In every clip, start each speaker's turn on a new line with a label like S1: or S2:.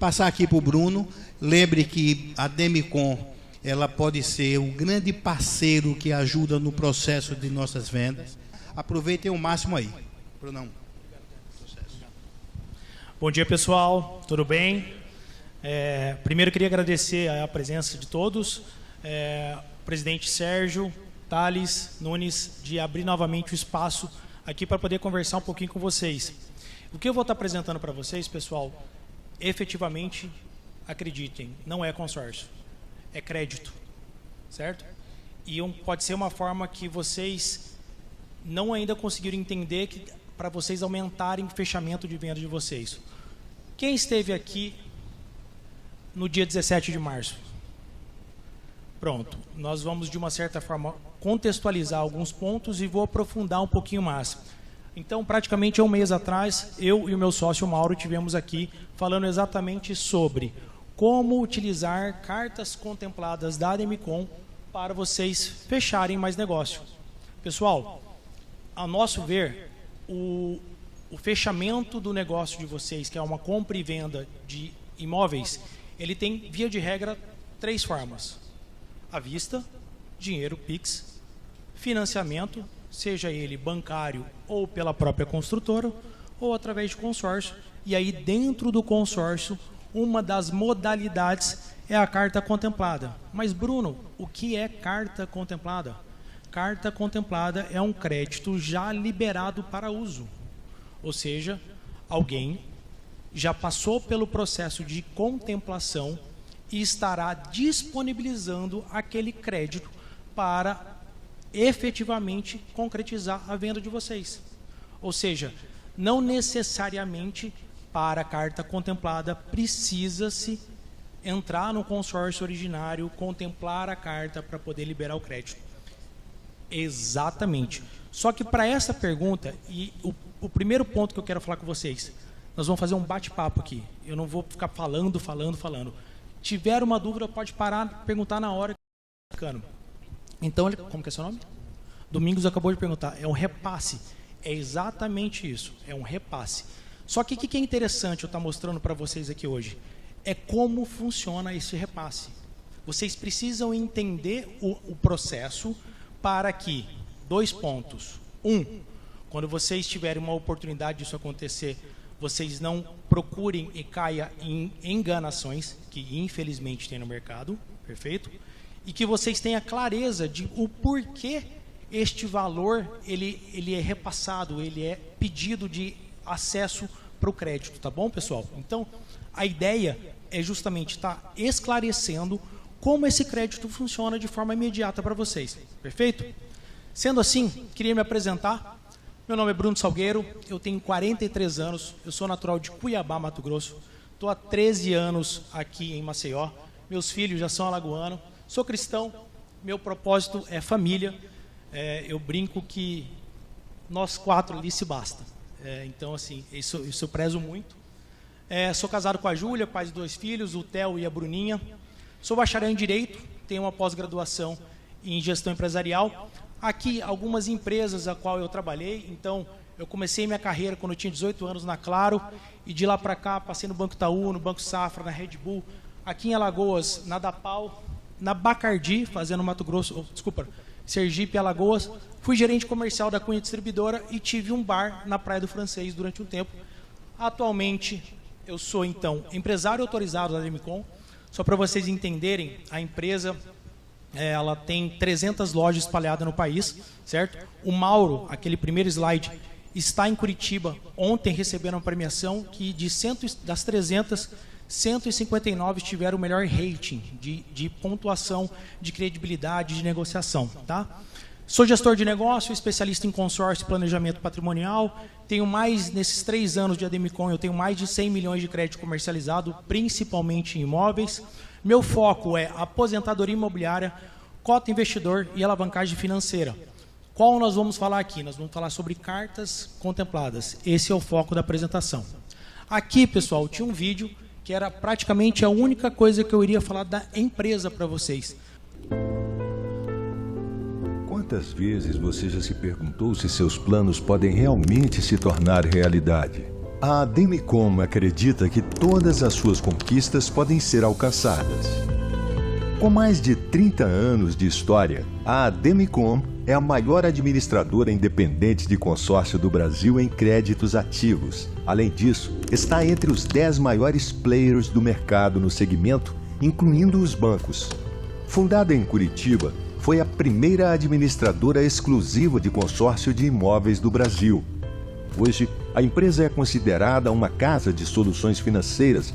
S1: Passar aqui para o Bruno. Lembre que a Demicon, ela pode ser um grande parceiro que ajuda no processo de nossas vendas. Aproveitem o máximo aí. Brunão.
S2: Bom dia, pessoal. Tudo bem? Primeiro, eu queria agradecer a presença de todos. O presidente Sérgio, Thales, Nunes, de abrir novamente o espaço aqui para poder conversar um pouquinho com vocês. O que eu vou estar apresentando para vocês, pessoal, efetivamente, acreditem, não é consórcio, é crédito, certo? E pode ser uma forma que vocês não ainda conseguiram entender que para vocês aumentarem o fechamento de venda de vocês. Quem esteve aqui no dia 17 de março? Pronto, nós vamos de uma certa forma contextualizar alguns pontos e vou aprofundar um pouquinho mais. Então, praticamente há um mês atrás, eu e o meu sócio Mauro tivemos aqui falando exatamente sobre como utilizar cartas contempladas da Demicon para vocês fecharem mais negócio. Pessoal, a nosso ver, o fechamento do negócio de vocês, que é uma compra e venda de imóveis, ele tem, via de regra, 3 formas: à vista, dinheiro Pix, financiamento, seja ele bancário ou pela própria construtora, ou através de consórcio. E aí, dentro do consórcio, uma das modalidades é a carta contemplada. Mas, Bruno, o que é carta contemplada? Carta contemplada é um crédito já liberado para uso. Ou seja, alguém já passou pelo processo de contemplação e estará disponibilizando aquele crédito para efetivamente concretizar a venda de vocês. Ou seja, não necessariamente para a carta contemplada precisa-se entrar no consórcio originário, contemplar a carta para poder liberar o crédito. Exatamente. Só que para essa pergunta, e o primeiro ponto que eu quero falar com vocês, nós vamos fazer um bate-papo aqui. Eu não vou ficar falando. Tiver uma dúvida, pode parar, perguntar na hora. Então, como que é seu nome? Domingos acabou de perguntar. É um repasse. É exatamente isso. É um repasse. Só que o que é interessante eu estar mostrando para vocês aqui hoje? É como funciona esse repasse. Vocês precisam entender o processo para que, 2 pontos. 1, quando vocês tiverem uma oportunidade disso acontecer, vocês não procurem e caia em enganações, que infelizmente tem no mercado, perfeito? E que vocês tenham clareza de o porquê este valor ele é repassado, ele é pedido de acesso para o crédito, tá bom, pessoal? Então, a ideia é justamente estar esclarecendo como esse crédito funciona de forma imediata para vocês, perfeito? Sendo assim, queria me apresentar. Meu nome é Bruno Salgueiro, eu tenho 43 anos, eu sou natural de Cuiabá, Mato Grosso, estou há 13 anos aqui em Maceió, meus filhos já são alagoanos, sou cristão, meu propósito é família, eu brinco que nós 4 ali se basta, então assim, isso eu prezo muito. Sou casado com a Júlia, pai de 2 filhos, o Theo e a Bruninha, sou bacharel em Direito, tenho uma pós-graduação em Gestão Empresarial. Aqui, algumas empresas a qual eu trabalhei, então, eu comecei minha carreira quando eu tinha 18 anos na Claro, e de lá para cá, passei no Banco Itaú, no Banco Safra, na Red Bull, aqui em Alagoas, na Dapal, na Bacardi, fazendo Mato Grosso, Sergipe, Alagoas, fui gerente comercial da Cunha Distribuidora e tive um bar na Praia do Francês durante um tempo. Atualmente, eu sou, então, empresário autorizado da Demicon. Só para vocês entenderem, a empresa... ela tem 300 lojas espalhadas no país, certo? O Mauro, aquele primeiro slide, está em Curitiba. Ontem receberam uma premiação que das 300, 159 tiveram o melhor rating de pontuação, de credibilidade, de negociação, tá? Sou gestor de negócio, especialista em consórcio e planejamento patrimonial. Tenho nesses 3 anos de Demicon, eu tenho mais de 100 milhões de crédito comercializado, principalmente em imóveis. Meu foco é aposentadoria imobiliária, cota investidor e alavancagem financeira. Qual nós vamos falar aqui? Nós vamos falar sobre cartas contempladas. Esse é o foco da apresentação. Aqui, pessoal, tinha um vídeo que era praticamente a única coisa que eu iria falar da empresa para vocês.
S3: Quantas vezes você já se perguntou se seus planos podem realmente se tornar realidade? A Ademicom acredita que todas as suas conquistas podem ser alcançadas. Com mais de 30 anos de história, a Ademicom é a maior administradora independente de consórcio do Brasil em créditos ativos. Além disso, está entre os 10 maiores players do mercado no segmento, incluindo os bancos. Fundada em Curitiba, foi a primeira administradora exclusiva de consórcio de imóveis do Brasil. Hoje, a empresa é considerada uma casa de soluções financeiras.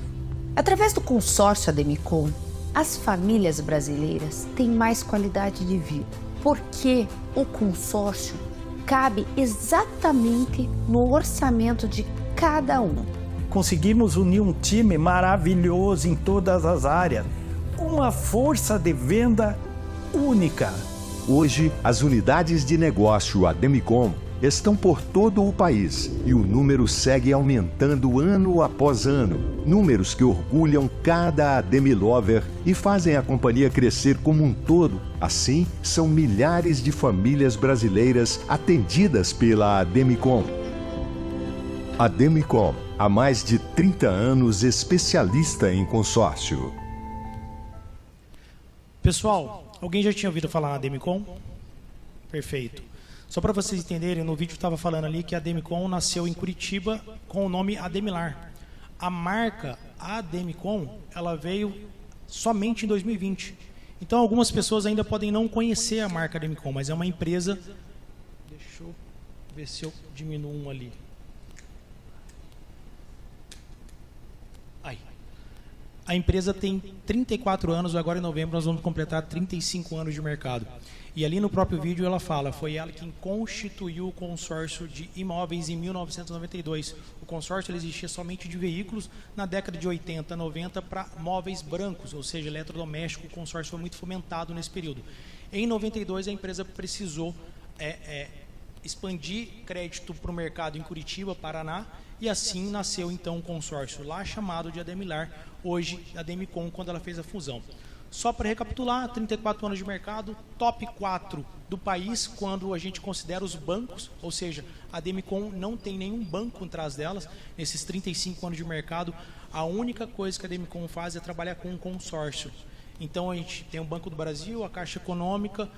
S4: Através do consórcio Ademicom, as famílias brasileiras têm mais qualidade de vida, porque o consórcio cabe exatamente no orçamento de cada um.
S5: Conseguimos unir um time maravilhoso em todas as áreas, com uma força de venda única.
S3: Hoje, as unidades de negócio Ademicom estão por todo o país e o número segue aumentando ano após ano. Números que orgulham cada Ademilover e fazem a companhia crescer como um todo. Assim, são milhares de famílias brasileiras atendidas pela Ademicom. Ademicom, há mais de 30 anos especialista em consórcio.
S2: Pessoal, alguém já tinha ouvido falar na Ademicom? Perfeito. Só para vocês entenderem, no vídeo estava falando ali que a Ademicom nasceu em Curitiba com o nome Ademilar. A marca Ademicom, ela veio somente em 2020. Então algumas pessoas ainda podem não conhecer a marca Ademicom, mas é uma empresa... Deixa eu ver se eu diminuo um ali. Aí. A empresa tem 34 anos, agora em novembro nós vamos completar 35 anos de mercado. E ali no próprio vídeo ela fala, foi ela quem constituiu o consórcio de imóveis em 1992. O consórcio ele existia somente de veículos. Na década de 80, 90 para móveis brancos, ou seja, eletrodoméstico. O consórcio foi muito fomentado nesse período. Em 92 a empresa precisou expandir crédito para o mercado em Curitiba, Paraná, e assim nasceu então um consórcio lá chamado de Ademilar, hoje Ademicom, quando ela fez a fusão. Só para recapitular, 34 anos de mercado, top 4 do país quando a gente considera os bancos, ou seja, a Ademicom não tem nenhum banco atrás delas. Nesses 35 anos de mercado, a única coisa que a Ademicom faz é trabalhar com um consórcio. Então a gente tem o Banco do Brasil, a Caixa Econômica,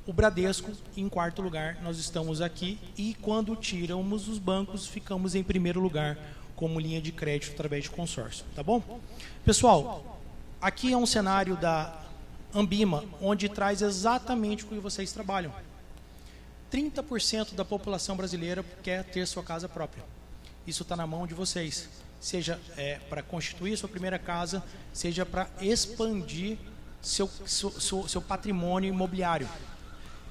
S2: o Bradesco, em quarto lugar nós estamos aqui, e quando tiramos os bancos, ficamos em primeiro lugar como linha de crédito através de consórcio, tá bom? Pessoal, aqui é um cenário da Ambima, onde traz exatamente o que vocês trabalham. 30% da população brasileira quer ter sua casa própria. Isso está na mão de vocês. Seja para constituir sua primeira casa, seja para expandir seu patrimônio imobiliário.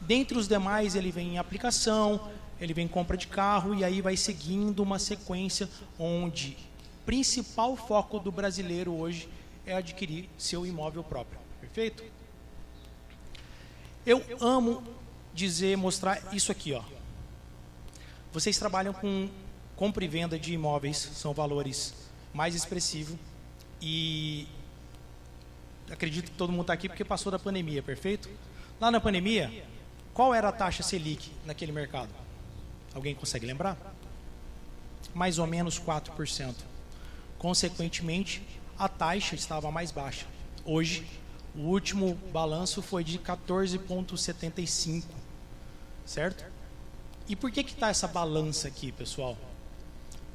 S2: Dentre os demais, ele vem em aplicação, ele vem em compra de carro, e aí vai seguindo uma sequência onde o principal foco do brasileiro hoje é adquirir seu imóvel próprio. Perfeito? Eu amo mostrar isso aqui, ó. Vocês trabalham com compra e venda de imóveis, são valores mais expressivos, e acredito que todo mundo está aqui porque passou da pandemia, perfeito? Lá na pandemia, qual era a taxa Selic naquele mercado? Alguém consegue lembrar? Mais ou menos 4%. Consequentemente, a taxa estava mais baixa. Hoje, o último balanço foi de 14,75, certo? E por que está essa balança aqui, pessoal?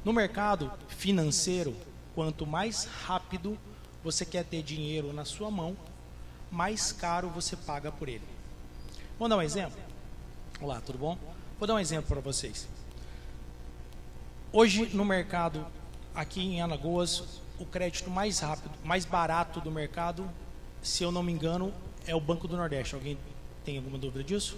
S2: No mercado financeiro, quanto mais rápido você quer ter dinheiro na sua mão, mais caro você paga por ele. Vamos dar um exemplo? Olá, tudo bom? Vou dar um exemplo para vocês. Hoje, no mercado, aqui em Alagoas, o crédito mais rápido, mais barato do mercado, se eu não me engano, é o Banco do Nordeste. Alguém tem alguma dúvida disso?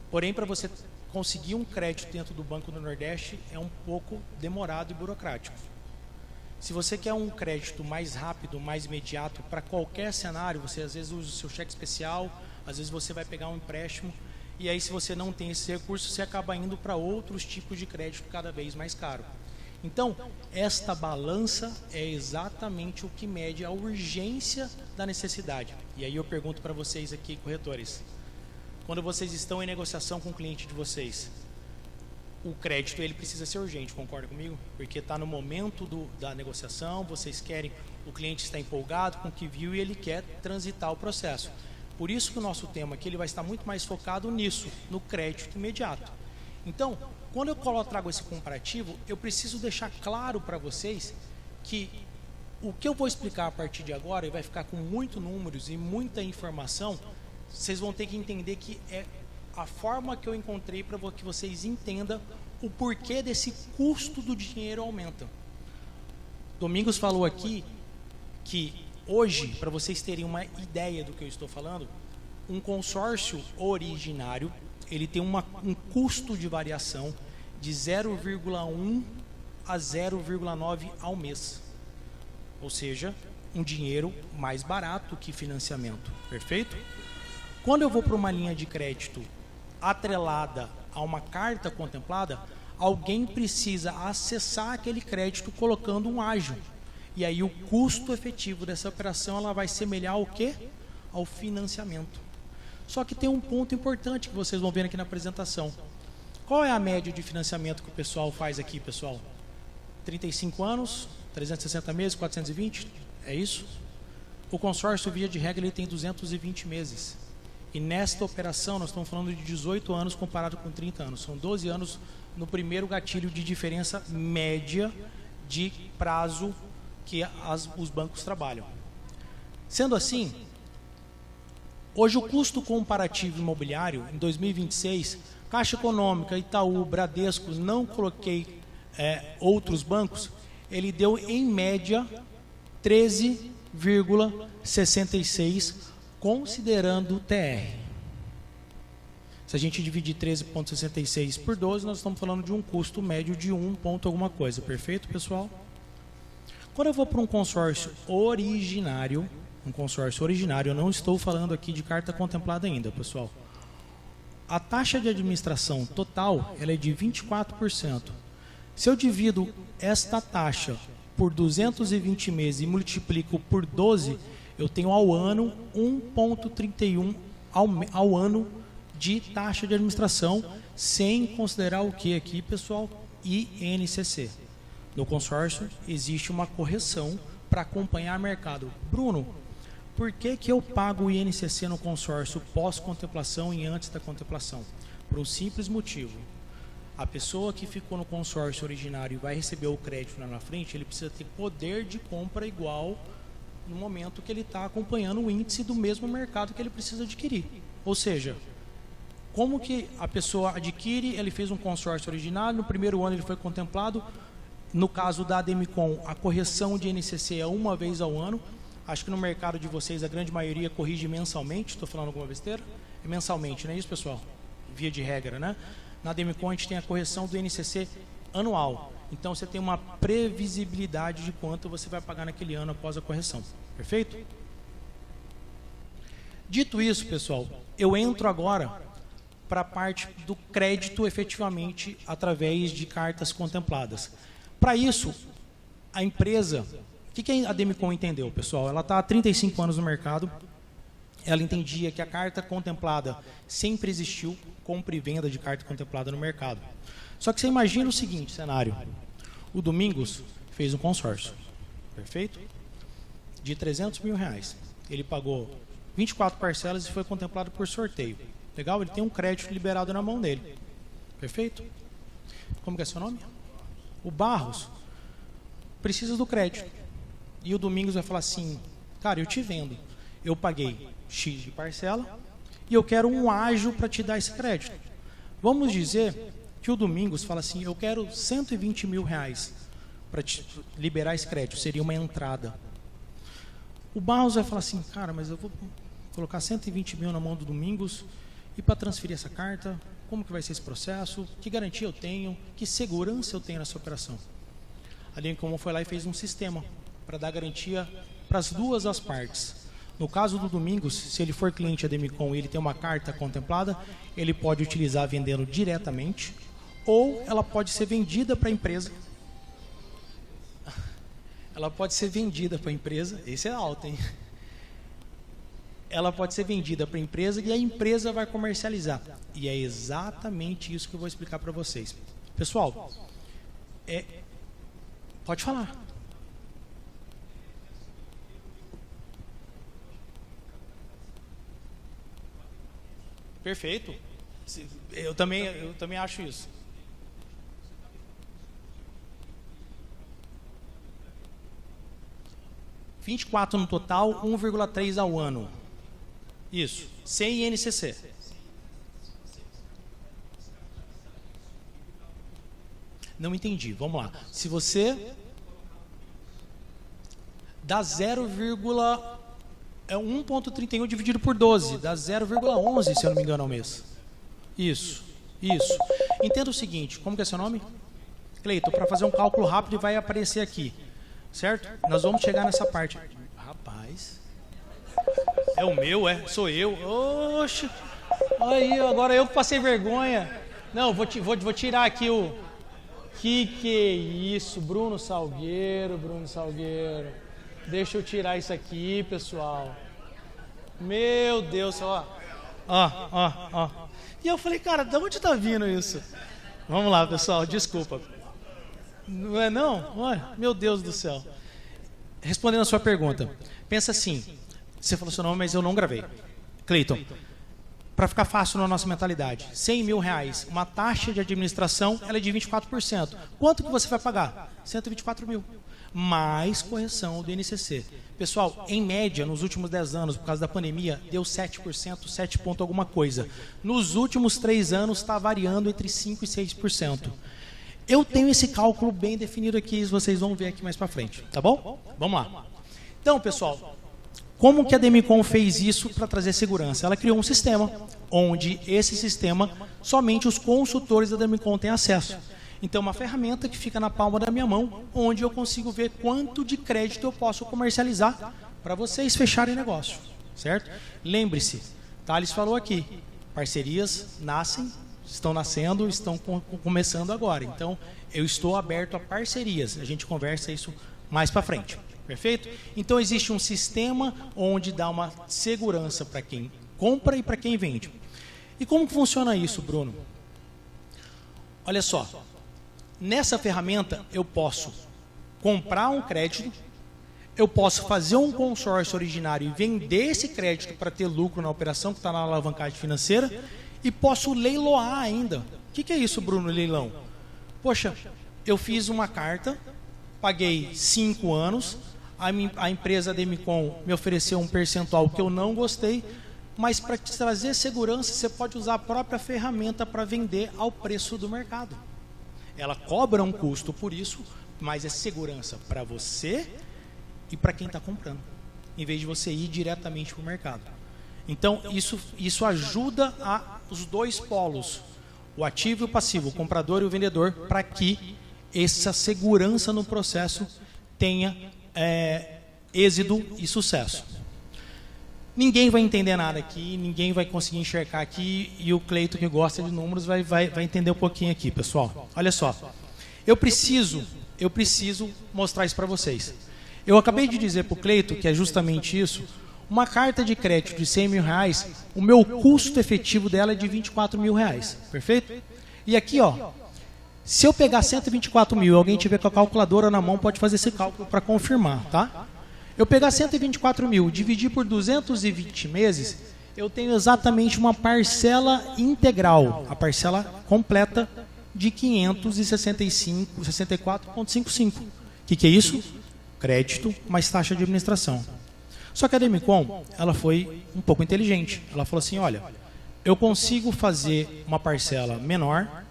S2: Porém, para você conseguir um crédito dentro do Banco do Nordeste, é um pouco demorado e burocrático. Se você quer um crédito mais rápido, mais imediato, para qualquer cenário, você às vezes usa o seu cheque especial, às vezes você vai pegar um empréstimo, e aí se você não tem esse recurso, você acaba indo para outros tipos de crédito cada vez mais caro. Então, esta balança é exatamente o que mede a urgência da necessidade. E aí eu pergunto para vocês aqui, corretores, quando vocês estão em negociação com o cliente de vocês, o crédito ele precisa ser urgente, concorda comigo? Porque está no momento da negociação, vocês querem, o cliente está empolgado com o que viu e ele quer transitar o processo. Por isso que o nosso tema aqui ele vai estar muito mais focado nisso, no crédito imediato. Então, quando eu trago esse comparativo, eu preciso deixar claro para vocês que o que eu vou explicar a partir de agora, e vai ficar com muitos números e muita informação, vocês vão ter que entender que é a forma que eu encontrei para que vocês entendam o porquê desse custo do dinheiro aumenta. Domingos falou aqui que hoje, para vocês terem uma ideia do que eu estou falando, um consórcio originário, ele tem um custo de variação de 0,1 a 0,9 ao mês. Ou seja, um dinheiro mais barato que financiamento. Perfeito? Quando eu vou para uma linha de crédito atrelada a uma carta contemplada, alguém precisa acessar aquele crédito colocando um ágio. E aí o custo efetivo dessa operação ela vai semelhar ao quê? Ao financiamento. Só que tem um ponto importante que vocês vão ver aqui na apresentação. Qual é a média de financiamento que o pessoal faz aqui, pessoal? 35 anos, 360 meses, 420? É isso? O consórcio, via de regra, ele tem 220 meses. E nesta operação, nós estamos falando de 18 anos comparado com 30 anos. São 12 anos no primeiro gatilho de diferença média de prazo que os bancos trabalham. Sendo assim, hoje o custo comparativo imobiliário, em 2026, Caixa Econômica, Itaú, Bradesco, não coloquei outros bancos, ele deu em média 13,66 considerando o TR. Se a gente dividir 13,66 por 12, nós estamos falando de um custo médio de 1 ponto alguma coisa. Perfeito, pessoal? Quando eu vou para um consórcio originário, eu não estou falando aqui de carta contemplada ainda, pessoal. A taxa de administração total ela é de 24%. Se eu divido esta taxa por 220 meses e multiplico por 12, eu tenho ao ano 1,31 ao ano de taxa de administração, sem considerar o que aqui, pessoal? INCC. No consórcio existe uma correção para acompanhar o mercado. Bruno, por que eu pago o INCC no consórcio pós-contemplação e antes da contemplação? Por um simples motivo. A pessoa que ficou no consórcio originário e vai receber o crédito lá na frente, ele precisa ter poder de compra igual no momento que ele está acompanhando o índice do mesmo mercado que ele precisa adquirir. Ou seja, como que a pessoa adquire, ele fez um consórcio originário, no primeiro ano ele foi contemplado, no caso da Ademicon, a correção de INCC é uma vez ao ano, acho que no mercado de vocês a grande maioria corrige mensalmente, estou falando alguma besteira? É mensalmente, não é isso, pessoal? Via de regra, né? Na Ademicon a gente tem a correção do INCC anual. Então você tem uma previsibilidade de quanto você vai pagar naquele ano após a correção. Perfeito? Dito isso, pessoal, eu entro agora para a parte do crédito efetivamente através de cartas contempladas. Para isso, a empresa... O que a Ademicon entendeu, pessoal? Ela está há 35 anos no mercado. Ela entendia que a carta contemplada sempre existiu, compra e venda de carta contemplada no mercado. Só que você imagina o seguinte cenário. O Domingos fez um consórcio, perfeito? De 300 mil reais. Ele pagou 24 parcelas e foi contemplado por sorteio. Legal? Ele tem um crédito liberado na mão dele. Perfeito? Como que é seu nome? O Barros precisa do crédito. E o Domingos vai falar assim, cara, eu te vendo. Eu paguei X de parcela e eu quero um ágio para te dar esse crédito. Vamos dizer que o Domingos fala assim, eu quero 120 mil reais para te liberar esse crédito, seria uma entrada. O Barros vai falar assim, cara, mas eu vou colocar 120 mil na mão do Domingos e para transferir essa carta, como que vai ser esse processo, que garantia eu tenho, que segurança eu tenho nessa operação. A Ademicon foi lá e fez um sistema para dar garantia para as duas as partes. No caso do Domingos, se ele for cliente Ademicon e ele tem uma carta contemplada, ele pode utilizar vendendo diretamente, ou ela pode ser vendida para a empresa. Ela pode ser vendida para a empresa, esse é alto, hein? Ela pode ser vendida para a empresa e a empresa vai comercializar. E é exatamente isso que eu vou explicar para vocês. Pessoal, pode falar. Perfeito. Eu também acho isso. R$24 no total, 1,3 ao ano. Isso, sem INCC. Não entendi, vamos lá. Se você dá 1,31 dividido por 12, dá 0,11, se eu não me engano, ao mês. Isso. Entenda o seguinte, como que é seu nome? Cleiton, para fazer um cálculo rápido vai aparecer aqui, certo? Nós vamos chegar nessa parte. Rapaz, é o meu, sou eu. Oxe, aí, agora eu que passei vergonha. Não, vou tirar aqui o... Que é isso, Bruno Salgueiro. Deixa eu tirar isso aqui, pessoal. Meu Deus, ó. E eu falei, cara, de onde tá vindo isso? Vamos lá, pessoal, desculpa. Não é não? Olha, meu Deus do céu. Respondendo a sua pergunta, pensa assim, você falou seu nome, mas eu não gravei. Cleiton, para ficar fácil na nossa mentalidade, R$100 mil, uma taxa de administração, ela é de 24%. Quanto que você vai pagar? 124 mil. Mais correção do INCC. Pessoal, em média, nos últimos 10 anos, por causa da pandemia, deu 7%, 7 ponto alguma coisa. Nos últimos 3 anos, está variando entre 5% e 6%. Eu tenho esse cálculo bem definido aqui, vocês vão ver aqui mais para frente, tá bom? Vamos lá. Então, pessoal, como que a Demicon fez isso para trazer segurança? Ela criou um sistema, onde esse sistema, somente os consultores da Demicon têm acesso. Então, uma ferramenta que fica na palma da minha mão, onde eu consigo ver quanto de crédito eu posso comercializar para vocês fecharem negócio, certo? Lembre-se, Thales falou aqui, parcerias estão nascendo, estão começando agora. Então, eu estou aberto a parcerias, a gente conversa isso mais para frente, perfeito? Então, existe um sistema onde dá uma segurança para quem compra e para quem vende. E como funciona isso, Bruno? Olha só. Nessa ferramenta, eu posso comprar um crédito, eu posso fazer um consórcio originário e vender esse crédito para ter lucro na operação que está na alavancagem financeira e posso leiloar ainda. O que é isso, Bruno, leilão? Poxa, eu fiz uma carta, paguei 5 anos, a empresa Demicon me ofereceu um percentual que eu não gostei, mas para te trazer segurança, você pode usar a própria ferramenta para vender ao preço do mercado. Ela cobra um custo por isso, mas é segurança para você e para quem está comprando, em vez de você ir diretamente para o mercado. Então, isso ajuda os dois polos, o ativo e o passivo, o comprador e o vendedor, para que essa segurança no processo tenha êxito e sucesso. Ninguém vai entender nada aqui, ninguém vai conseguir enxergar aqui, e o Cleiton, que gosta de números, vai entender um pouquinho aqui, pessoal. Olha só, eu preciso mostrar isso para vocês. Eu acabei de dizer para o Cleiton, que é justamente isso, uma carta de crédito de R$100 mil, o meu custo efetivo dela é de R$24 mil, perfeito? E aqui, ó, se eu pegar 124 mil e alguém tiver com a calculadora na mão, pode fazer esse cálculo para confirmar, tá? Eu pegar 124 mil, dividir por 220 meses, eu tenho exatamente uma parcela integral, a parcela completa de 564,55. O que é isso? Crédito mais taxa de administração. Só que a Demicon, ela foi um pouco inteligente. Ela falou assim, olha, eu consigo fazer uma parcela menor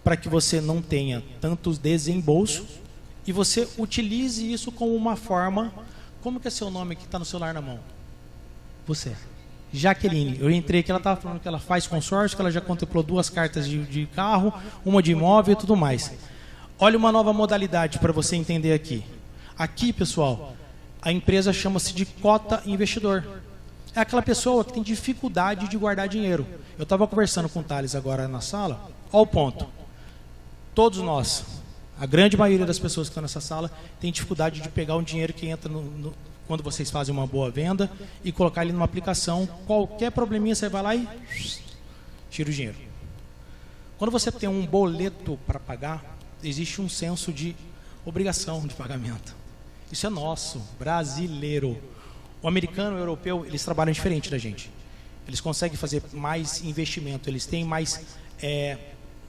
S2: para que você não tenha tantos desembolsos e você utilize isso como uma forma... Como que é seu nome que está no celular na mão? Você. Jaqueline. Eu entrei aqui, ela estava falando que ela faz consórcio, que ela já contemplou 2 cartas de carro, uma de imóvel e tudo mais. Olha uma nova modalidade para você entender aqui. Aqui, pessoal, a empresa chama-se de cota investidor. É aquela pessoa que tem dificuldade de guardar dinheiro. Eu estava conversando com o Thales agora na sala. Olha o ponto. Todos nós... A grande maioria das pessoas que estão nessa sala tem dificuldade de pegar um dinheiro que entra quando vocês fazem uma boa venda e colocar ele numa aplicação. Qualquer probleminha você vai lá e tira o dinheiro. Quando você tem um boleto para pagar, existe um senso de obrigação de pagamento. Isso é nosso, brasileiro. O americano e o europeu, eles trabalham diferente da gente. Eles conseguem fazer mais investimento, eles têm mais,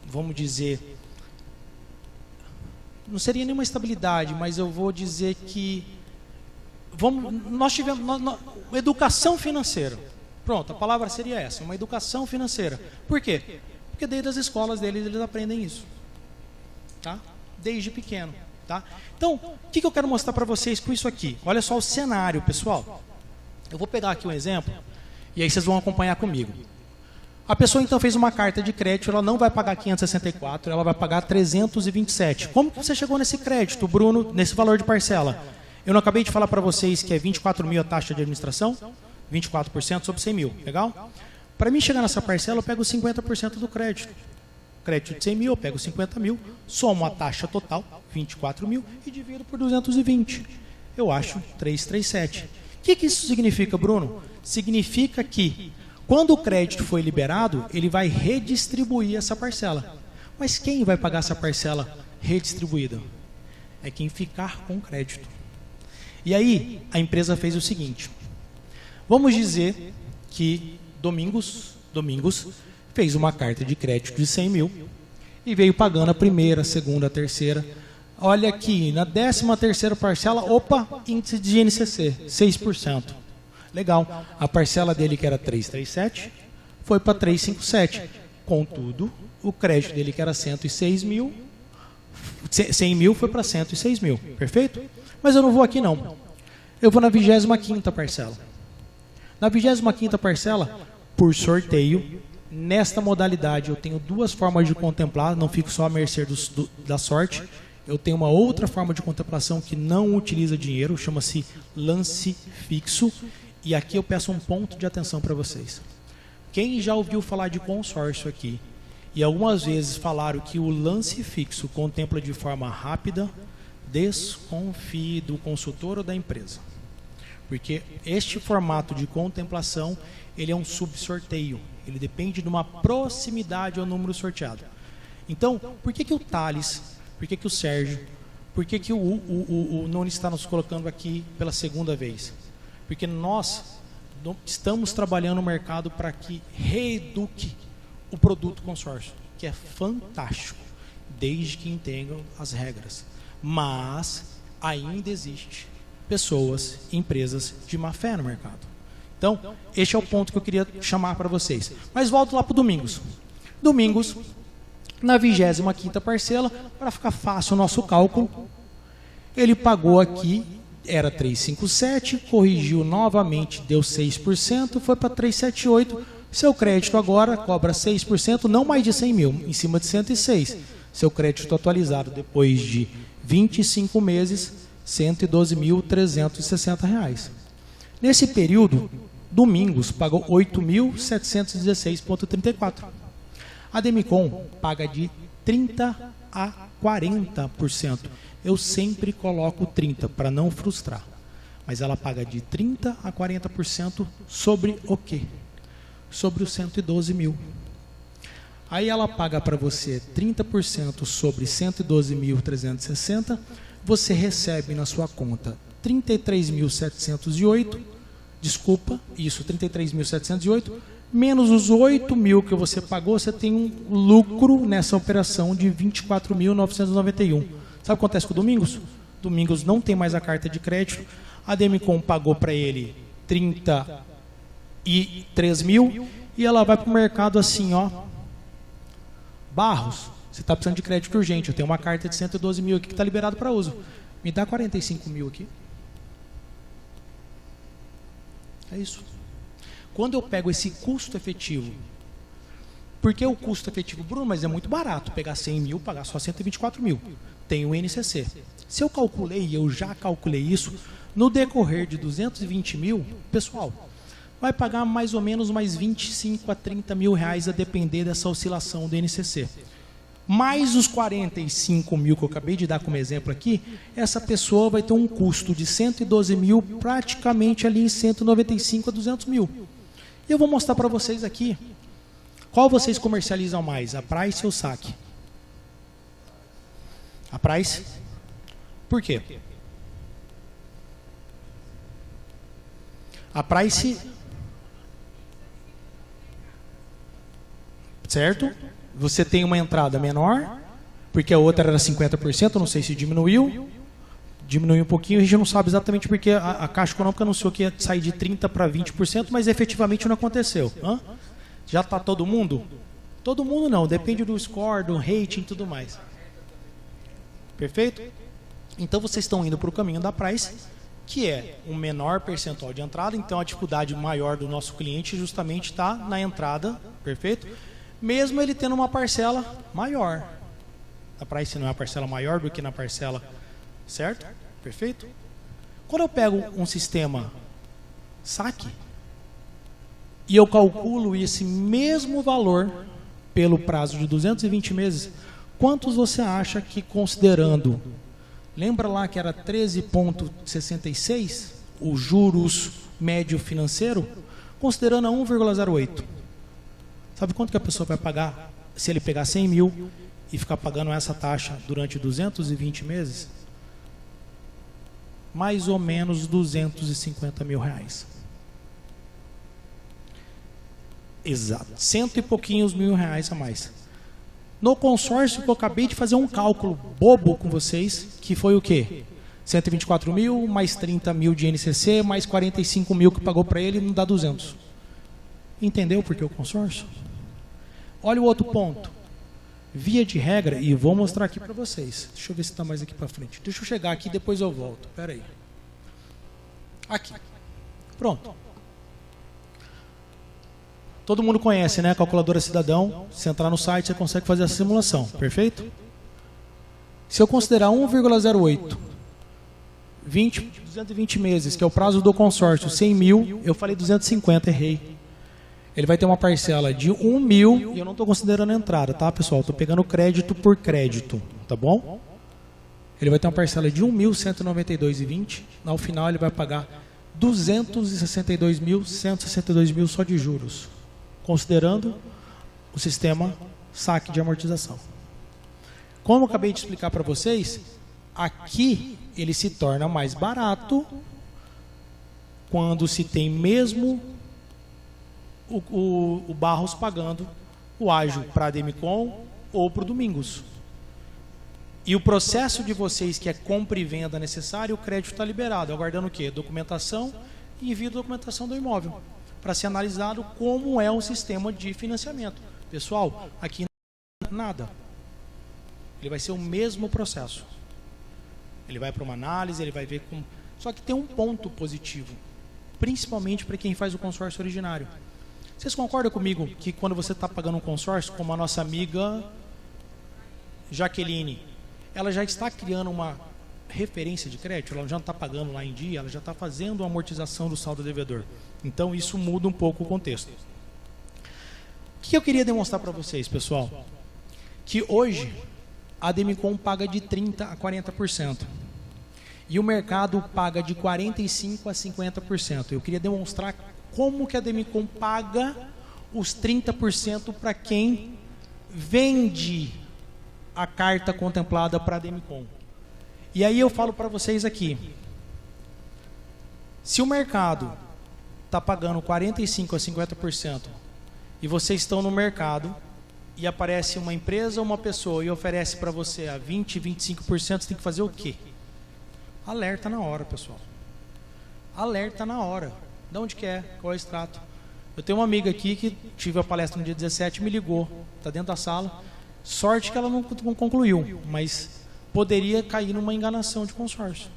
S2: vamos dizer, não seria nenhuma estabilidade, mas eu vou dizer que nós tivemos educação financeira. Pronto, a palavra seria essa, uma educação financeira. Por quê? Porque desde as escolas deles eles aprendem isso, tá? Desde pequeno, tá? Então, o que eu quero mostrar para vocês com isso aqui? Olha só o cenário, pessoal. Eu vou pegar aqui um exemplo e aí vocês vão acompanhar comigo. A pessoa então fez uma carta de crédito, ela não vai pagar 564, ela vai pagar 327. Como que você chegou nesse crédito, Bruno, nesse valor de parcela? Eu não acabei de falar para vocês que é 24 mil a taxa de administração? 24% sobre 100 mil, legal? Para mim chegar nessa parcela, eu pego 50% do crédito. Crédito de 100 mil, eu pego 50 mil, somo a taxa total, 24 mil, e divido por 220. Eu acho 337. O que isso significa, Bruno? Significa que, quando o crédito foi liberado, ele vai redistribuir essa parcela. Mas quem vai pagar essa parcela redistribuída? É quem ficar com crédito. E aí, a empresa fez o seguinte. Vamos dizer que Domingos fez uma carta de crédito de 100 mil e veio pagando a primeira, a segunda, a terceira. Olha aqui, na 13ª parcela, opa, índice de INCC, 6%. Legal. A parcela dele, que era 337, foi para 357. Contudo, o crédito dele, que era 106 mil, 100 mil foi para 106 mil. Perfeito? Mas eu não vou aqui, não. Eu vou na 25ª parcela. Na 25ª parcela, por sorteio, nesta modalidade eu tenho duas formas de contemplar, não fico só à mercê da sorte. Eu tenho uma outra forma de contemplação que não utiliza dinheiro, chama-se lance fixo. E aqui eu peço um ponto de atenção para vocês. Quem já ouviu falar de consórcio aqui, e algumas vezes falaram que o lance fixo contempla de forma rápida, desconfie do consultor ou da empresa. Porque este formato de contemplação, ele é um subsorteio. Ele depende de uma proximidade ao número sorteado. Então, por que o Thales, por que o Sérgio, por que o Noni está nos colocando aqui pela segunda vez? Porque nós estamos trabalhando no mercado para que reeduque o produto consórcio, que é fantástico, desde que entendam as regras. Mas ainda existe pessoas, empresas de má fé no mercado. Então, este é o ponto que eu queria chamar para vocês. Mas volto lá para o Domingos. Domingos, na 25ª parcela, para ficar fácil o nosso cálculo, ele pagou aqui, era 357, corrigiu novamente, deu 6%, foi para 378. Seu crédito agora cobra 6%, não mais de 100 mil, em cima de 106. Seu crédito atualizado depois de 25 meses, R$ 112.360. Nesse período, Domingos pagou 8.716,34. A Demicon paga de 30% a 40%. Eu sempre coloco 30% para não frustrar. Mas ela paga de 30% a 40% sobre o quê? Sobre os 112 mil. Aí ela paga para você 30% sobre 112.360. Você recebe na sua conta 33.708, desculpa, isso, 33.708, menos os 8 mil que você pagou, você tem um lucro nessa operação de 24.991. Sabe o que acontece com o Domingos? Domingos não tem mais a carta de crédito, a Demicon pagou para ele 33 mil e ela vai para o mercado assim, ó, Barros, você está precisando de crédito urgente, eu tenho uma carta de 112 mil aqui que está liberado para uso. Me dá 45 mil aqui. É isso. Quando eu pego esse custo efetivo, porque o custo efetivo, Bruno, mas é muito barato pegar 100 mil, pagar só 124 mil. Tem o INCC. Se eu calculei, eu já calculei isso, no decorrer de 220 mil, pessoal, vai pagar mais ou menos mais 25 a 30 mil reais a depender dessa oscilação do INCC. Mais os 45 mil que eu acabei de dar como exemplo aqui, essa pessoa vai ter um custo de 112 mil, praticamente ali em 195 a 200 mil. E eu vou mostrar para vocês aqui Qual vocês comercializam mais, a Price ou o Saque? A Price? Por quê? A Price, certo? Você tem uma entrada menor, porque a outra era 50%, não sei se diminuiu um pouquinho, a gente não sabe exatamente porque a Caixa Econômica anunciou que ia sair de 30% para 20%, mas efetivamente não aconteceu. Já está todo mundo? Todo mundo não, depende do score, do rating e tudo mais. Perfeito? Então vocês estão indo para o caminho da Price, que é um menor percentual de entrada, então a dificuldade maior do nosso cliente justamente está na entrada, perfeito? Mesmo ele tendo uma parcela maior. A Price não é uma parcela maior do que na parcela, certo? Perfeito? Quando eu pego um sistema saque e eu calculo esse mesmo valor pelo prazo de 220 meses, quantos você acha que, considerando, lembra lá que era 13,66 o juros médio financeiro, considerando a 1,08, sabe quanto que a pessoa vai pagar se ele pegar 100 mil e ficar pagando essa taxa durante 220 meses? Mais ou menos 250 mil reais. Exato, 100 e pouquinhos mil reais a mais. No consórcio que eu acabei de fazer um cálculo bobo com vocês, que foi o quê? 124 mil, mais 30 mil de INCC, mais 45 mil que pagou para ele, não dá 200. Entendeu por que o consórcio? Olha o outro ponto. Via de regra, e vou mostrar aqui para vocês. Deixa eu ver se está mais aqui para frente. Deixa eu chegar aqui, depois eu volto. Espera aí. Aqui. Pronto. Todo mundo conhece, né? A calculadora Cidadão. Se entrar no site, você consegue fazer a simulação. Perfeito? Se eu considerar 1,08, 220 meses, que é o prazo do consórcio, 100 mil, eu falei 250, errei. Ele vai ter uma parcela de 1 mil, e eu não estou considerando a entrada, tá, pessoal? Estou pegando crédito por crédito, tá bom? Ele vai ter uma parcela de 1.192,20. Ao final, ele vai pagar 262.162 mil só de juros, considerando o sistema saque de amortização. Como eu acabei de explicar para vocês, aqui ele se torna mais barato quando se tem mesmo o Barros pagando o ágio para a Demicon ou para o Domingos. E o processo de vocês, que é compra e venda necessária, o crédito está liberado, aguardando o quê? Documentação e envio da documentação do imóvel, para ser analisado como é o sistema de financiamento. Pessoal, aqui nada. Ele vai ser o mesmo processo. Ele vai para uma análise, ele vai ver com... Só que tem um ponto positivo, principalmente para quem faz o consórcio originário. Vocês concordam comigo que quando você está pagando um consórcio, como a nossa amiga Jaqueline, ela já está criando uma referência de crédito, ela já não está pagando lá em dia, ela já está fazendo a amortização do saldo devedor. Então isso muda um pouco o contexto. O que eu queria demonstrar para vocês, pessoal? Que hoje a Demicon paga de 30% a 40%. E o mercado paga de 45% a 50%. Eu queria demonstrar como que a Demicon paga os 30% para quem vende a carta contemplada para a Demicon. E aí eu falo para vocês aqui, se o mercado está pagando 45% a 50% e vocês estão no mercado e aparece uma empresa ou uma pessoa e oferece para você a 20%, 25%, você tem que fazer o quê? Alerta na hora, pessoal. Alerta na hora. De onde que é? Qual é o extrato? Eu tenho uma amiga aqui que tive a palestra no dia 17, me ligou, está dentro da sala. Sorte que ela não concluiu, mas poderia cair numa enganação de consórcio.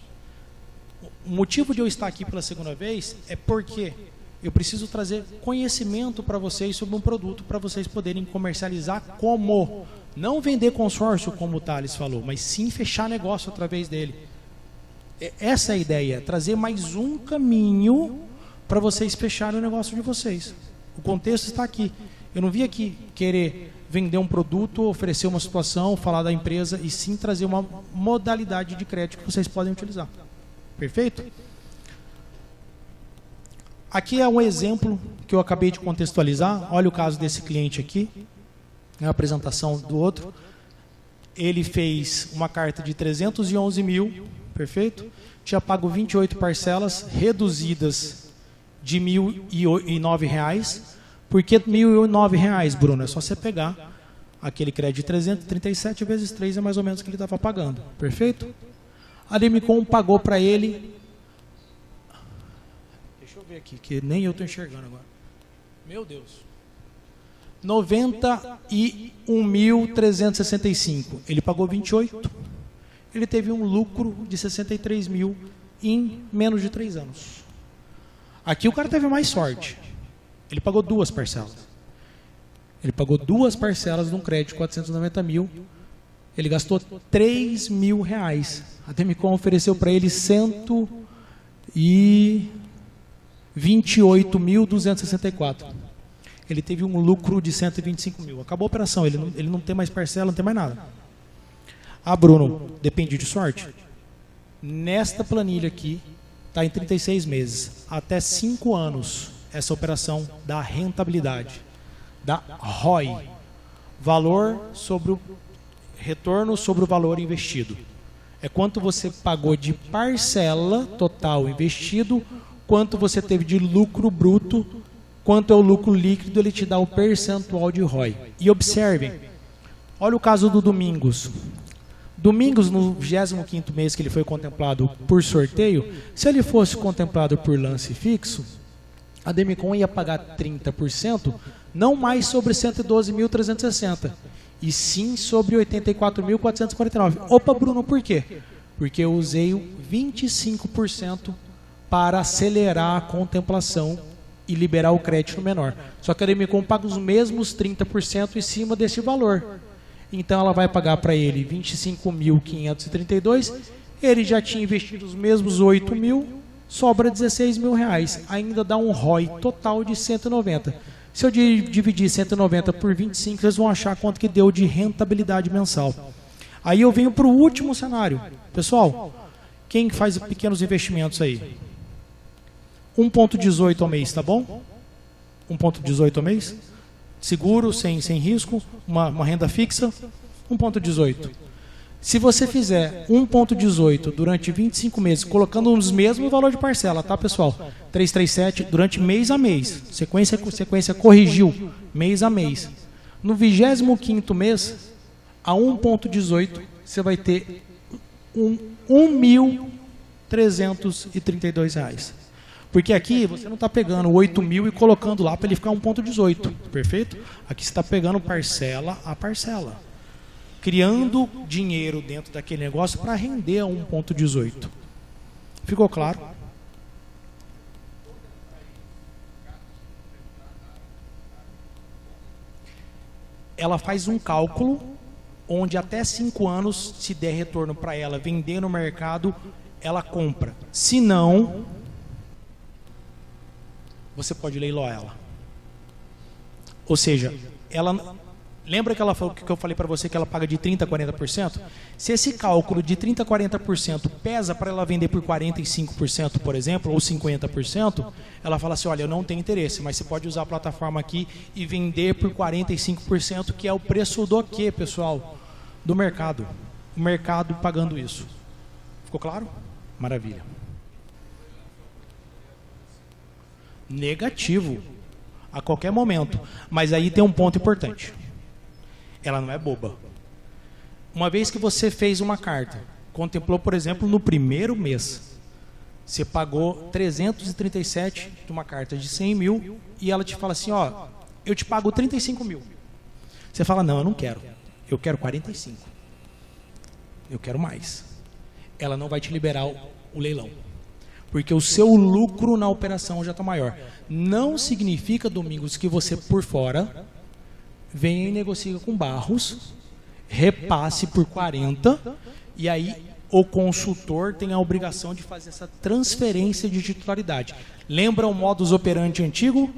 S2: O motivo de eu estar aqui pela segunda vez é porque eu preciso trazer conhecimento para vocês sobre um produto, para vocês poderem comercializar como. Não vender consórcio, como o Thales falou, mas sim fechar negócio através dele. Essa é a ideia, trazer mais um caminho para vocês fecharem o negócio de vocês. O contexto está aqui. Eu não vim aqui querer vender um produto, oferecer uma situação, falar da empresa, e sim trazer uma modalidade de crédito que vocês podem utilizar. Perfeito? Aqui é um exemplo que eu acabei de contextualizar. Olha o caso desse cliente aqui, a apresentação do outro. Ele fez uma carta de 311 mil, perfeito? Tinha pago 28 parcelas reduzidas de R$ 1.009. Por que R$ 1.009, Bruno? É só você pegar aquele crédito de 337 vezes 3 é mais ou menos o que ele estava pagando, perfeito? A Demicon pagou para ele... Deixa eu ver aqui, que nem eu estou enxergando agora. Meu Deus. 91.365. Ele pagou 28. Ele teve um lucro de 63 mil em menos de 3 anos. Aqui o cara teve mais sorte. Ele pagou 2 parcelas. Ele pagou 2 parcelas de um crédito de 490 mil. Ele gastou 3 mil reais. A Demicon ofereceu para ele 128.264. Ele teve um lucro de 125 mil. Acabou a operação, ele não tem mais parcela, não tem mais nada. Ah, Bruno, depende de sorte? Nesta planilha aqui, está em 36 meses. Até 5 anos, essa operação dá rentabilidade. Dá ROI. Valor sobre o retorno sobre o valor investido. É quanto você pagou de parcela total investido, quanto você teve de lucro bruto, quanto é o lucro líquido, ele te dá o percentual de ROI. E observem, olha o caso do Domingos. Domingos, no 25º mês que ele foi contemplado por sorteio, se ele fosse contemplado por lance fixo, a Demicon ia pagar 30%, não mais sobre 112.360, e sim sobre 84.449. Opa, Bruno, por quê? Porque eu usei o 25% para acelerar a contemplação e liberar o crédito menor. Só que a Demicon paga os mesmos 30% em cima desse valor. Então ela vai pagar para ele 25.532, ele já tinha investido os mesmos 8 mil, sobra 16 mil reais. Ainda dá um ROI total de 190. Se eu dividir 190 por 25, vocês vão achar quanto que deu de rentabilidade mensal. Aí eu venho para o último cenário. Pessoal, quem faz pequenos investimentos aí? 1,18 ao mês, tá bom? 1,18 ao mês? Seguro, sem risco, uma renda fixa, 1,18. Se você fizer 1,18 durante 25 meses, colocando os mesmos valor de parcela, tá, pessoal? 337 durante mês a mês. Sequência corrigiu, mês a mês. No 25º mês, a 1,18, você vai ter R$ 1.332. Porque aqui você não está pegando 8 mil e colocando lá para ele ficar 1,18, perfeito? Aqui você está pegando parcela a parcela, criando dinheiro dentro daquele negócio para render a 1,18. Ficou claro? Ela faz um cálculo onde até 5 anos, se der retorno para ela vender no mercado, ela compra. Se não, você pode leiloar ela. Ou seja, ela... Lembra que eu falei para você que ela paga de 30% a 40%? Se esse cálculo de 30% a 40% pesa para ela vender por 45%, por exemplo, ou 50%, ela fala assim, olha, eu não tenho interesse, mas você pode usar a plataforma aqui e vender por 45%, que é o preço do quê, pessoal? Do mercado. O mercado pagando isso. Ficou claro? Maravilha. Negativo. A qualquer momento. Mas aí tem um ponto importante. Ela não é boba. Uma vez que você fez uma carta, contemplou, por exemplo, no primeiro mês, você pagou 337 de uma carta de 100 mil e ela te fala assim, ó, eu te pago 35 mil. Você fala, não, eu não quero. Eu quero 45. Eu quero mais. Ela não vai te liberar o leilão. Porque o seu lucro na operação já está maior. Não significa, Domingos, que você por fora venha e negocia com Barros, repasse por 40, e aí o consultor tem a obrigação de fazer essa transferência de titularidade. Lembra o modus operandi antigo?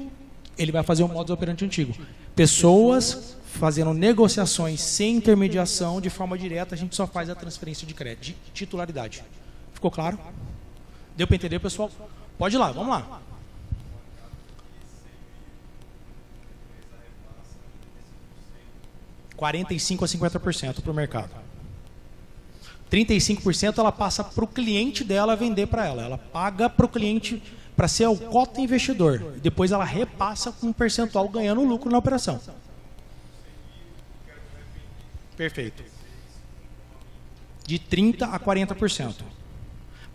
S2: Ele vai fazer o modus operandi antigo. Pessoas fazendo negociações sem intermediação, de forma direta, a gente só faz a transferência de crédito, de titularidade. Ficou claro? Deu para entender, pessoal? Pode ir lá, vamos lá. 45% a 50% para o mercado. 35% ela passa para o cliente dela vender para ela. Ela paga para o cliente para ser o cota investidor. Depois ela repassa com um percentual ganhando lucro na operação. Perfeito. De 30% a 40%.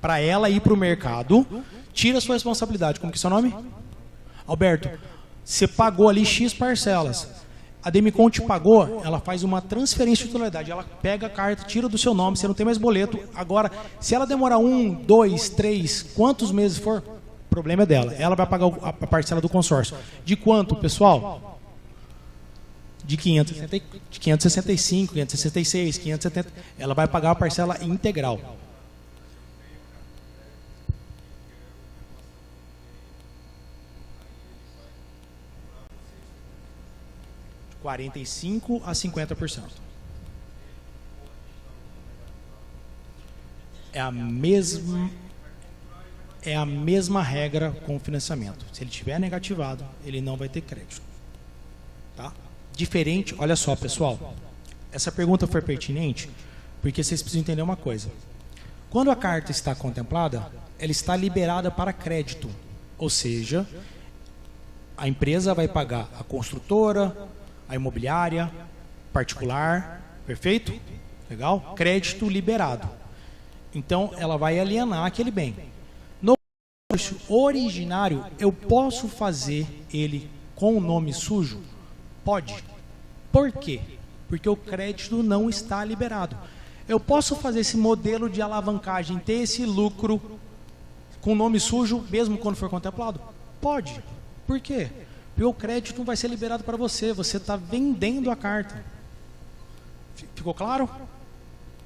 S2: Para ela ir para o mercado, tira a sua responsabilidade. Como que é seu nome? Alberto, você pagou ali X parcelas. A Demicon te pagou, ela faz uma transferência de titularidade. Ela pega a carta, tira do seu nome, você não tem mais boleto. Agora, se ela demorar 1, 2, 3, quantos meses for, o problema é dela. Ela vai pagar a parcela do consórcio. De quanto, pessoal? De 565, 566, 570. Ela vai pagar a parcela integral. De 45% a 50%. É a mesma regra com o financiamento. Se ele tiver negativado, ele não vai ter crédito. Tá? Diferente, olha só, pessoal. Essa pergunta foi pertinente porque vocês precisam entender uma coisa. Quando a carta está contemplada, ela está liberada para crédito. Ou seja, a empresa vai pagar a construtora, a imobiliária, particular, perfeito? Legal? Crédito liberado. Então, ela vai alienar aquele bem. No consórcio originário, eu posso fazer ele com o nome sujo? Pode. Por quê? Porque o crédito não está liberado. Eu posso fazer esse modelo de alavancagem, ter esse lucro com nome sujo, mesmo quando for contemplado? Pode. Por quê? Porque o crédito não vai ser liberado para você. Você está vendendo a carta. Ficou claro?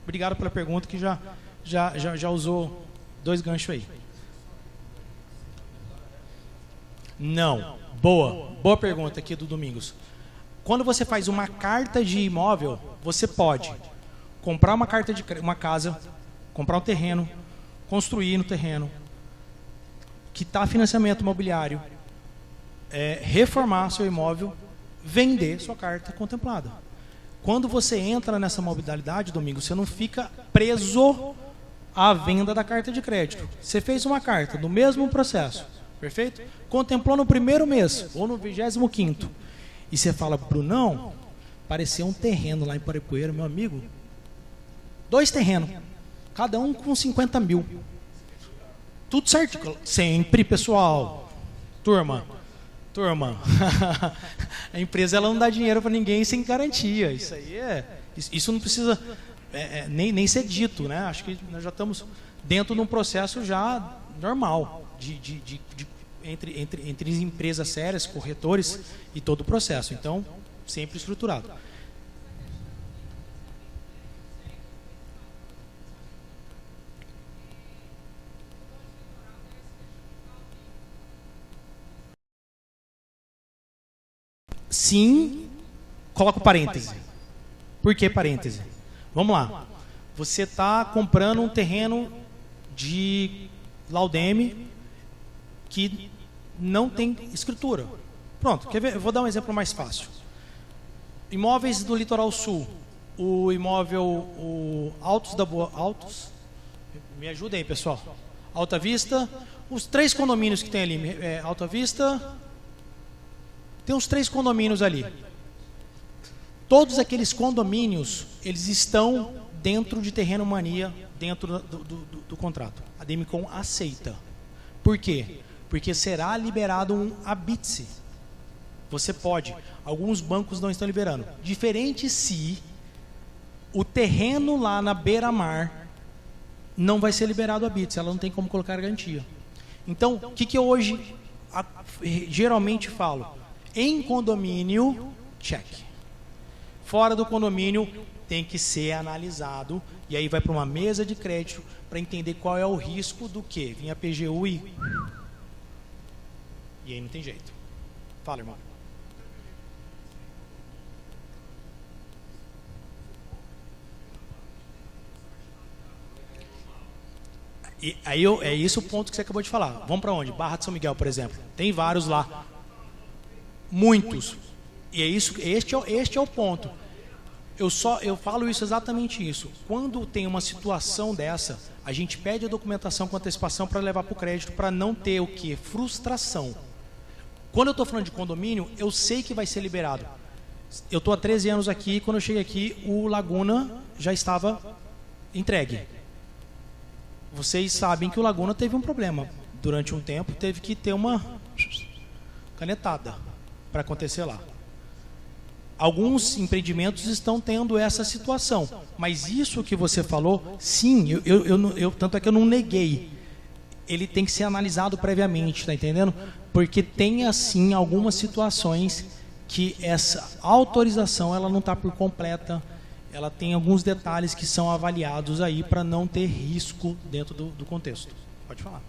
S2: Obrigado pela pergunta, que já usou 2 ganchos aí. Não. Boa pergunta aqui do Domingos. Quando você faz uma carta de imóvel, você pode comprar uma casa, comprar um terreno, construir no terreno, quitar financiamento imobiliário, reformar seu imóvel, vender sua carta contemplada. Quando você entra nessa modalidade, Domingos, você não fica preso à venda da carta de crédito. Você fez uma carta do mesmo processo, perfeito? Contemplou no primeiro mês ou no 25º. E você fala, Brunão, apareceu um terreno lá em Paripueira, meu amigo. 2 terrenos, cada um com 50 mil. Tudo certo. Sempre, pessoal. Turma. A empresa ela não dá dinheiro para ninguém sem garantia. Isso aí isso não precisa nem ser dito, né? Acho que nós já estamos dentro de um processo já normal entre empresas sérias, corretores e todo o processo. Então, sempre estruturado. Sim, coloca o parêntese. Por que parêntese? Vamos lá. Você está comprando um terreno de Laudeme que não tem escritura. Pronto, quer ver? Eu vou dar um exemplo mais fácil. Imóveis do Litoral Sul. O imóvel Altos, me ajuda aí, pessoal. Alta Vista, os 3 condomínios que tem ali, Alta Vista, tem uns 3 condomínios ali. Todos aqueles condomínios, eles estão dentro de terreno mania, dentro do contrato. A Demicon aceita. Por quê? Porque será liberado um habite-se. Você pode. Alguns bancos não estão liberando. Diferente se o terreno lá na beira-mar não vai ser liberado habite-se. Ela não tem como colocar garantia. Então, o que eu hoje geralmente falo? Em condomínio, check. Fora do condomínio, tem que ser analisado. E aí vai para uma mesa de crédito para entender qual é o risco do quê? Vinha a PGU e aí não tem jeito. Fala, irmão. E aí é isso o ponto que você acabou de falar. Vamos para onde? Barra de São Miguel, por exemplo. Tem vários lá. Muitos. E é isso, este é o ponto. Eu falo isso exatamente isso. Quando tem uma situação dessa, a gente pede a documentação com antecipação para levar para o crédito, para não ter o quê? Frustração. Quando eu estou falando de condomínio, eu sei que vai ser liberado. Eu estou há 13 anos aqui, quando eu cheguei aqui, o Laguna já estava entregue. Vocês sabem que o Laguna teve um problema. Durante um tempo, teve que ter uma canetada para acontecer lá. Alguns empreendimentos estão tendo essa situação, mas isso que você falou, sim, tanto é que eu não neguei. Ele tem que ser analisado previamente, tá entendendo? Porque tem assim algumas situações que essa autorização ela não está por completa, ela tem alguns detalhes que são avaliados aí para não ter risco dentro do contexto. Pode falar.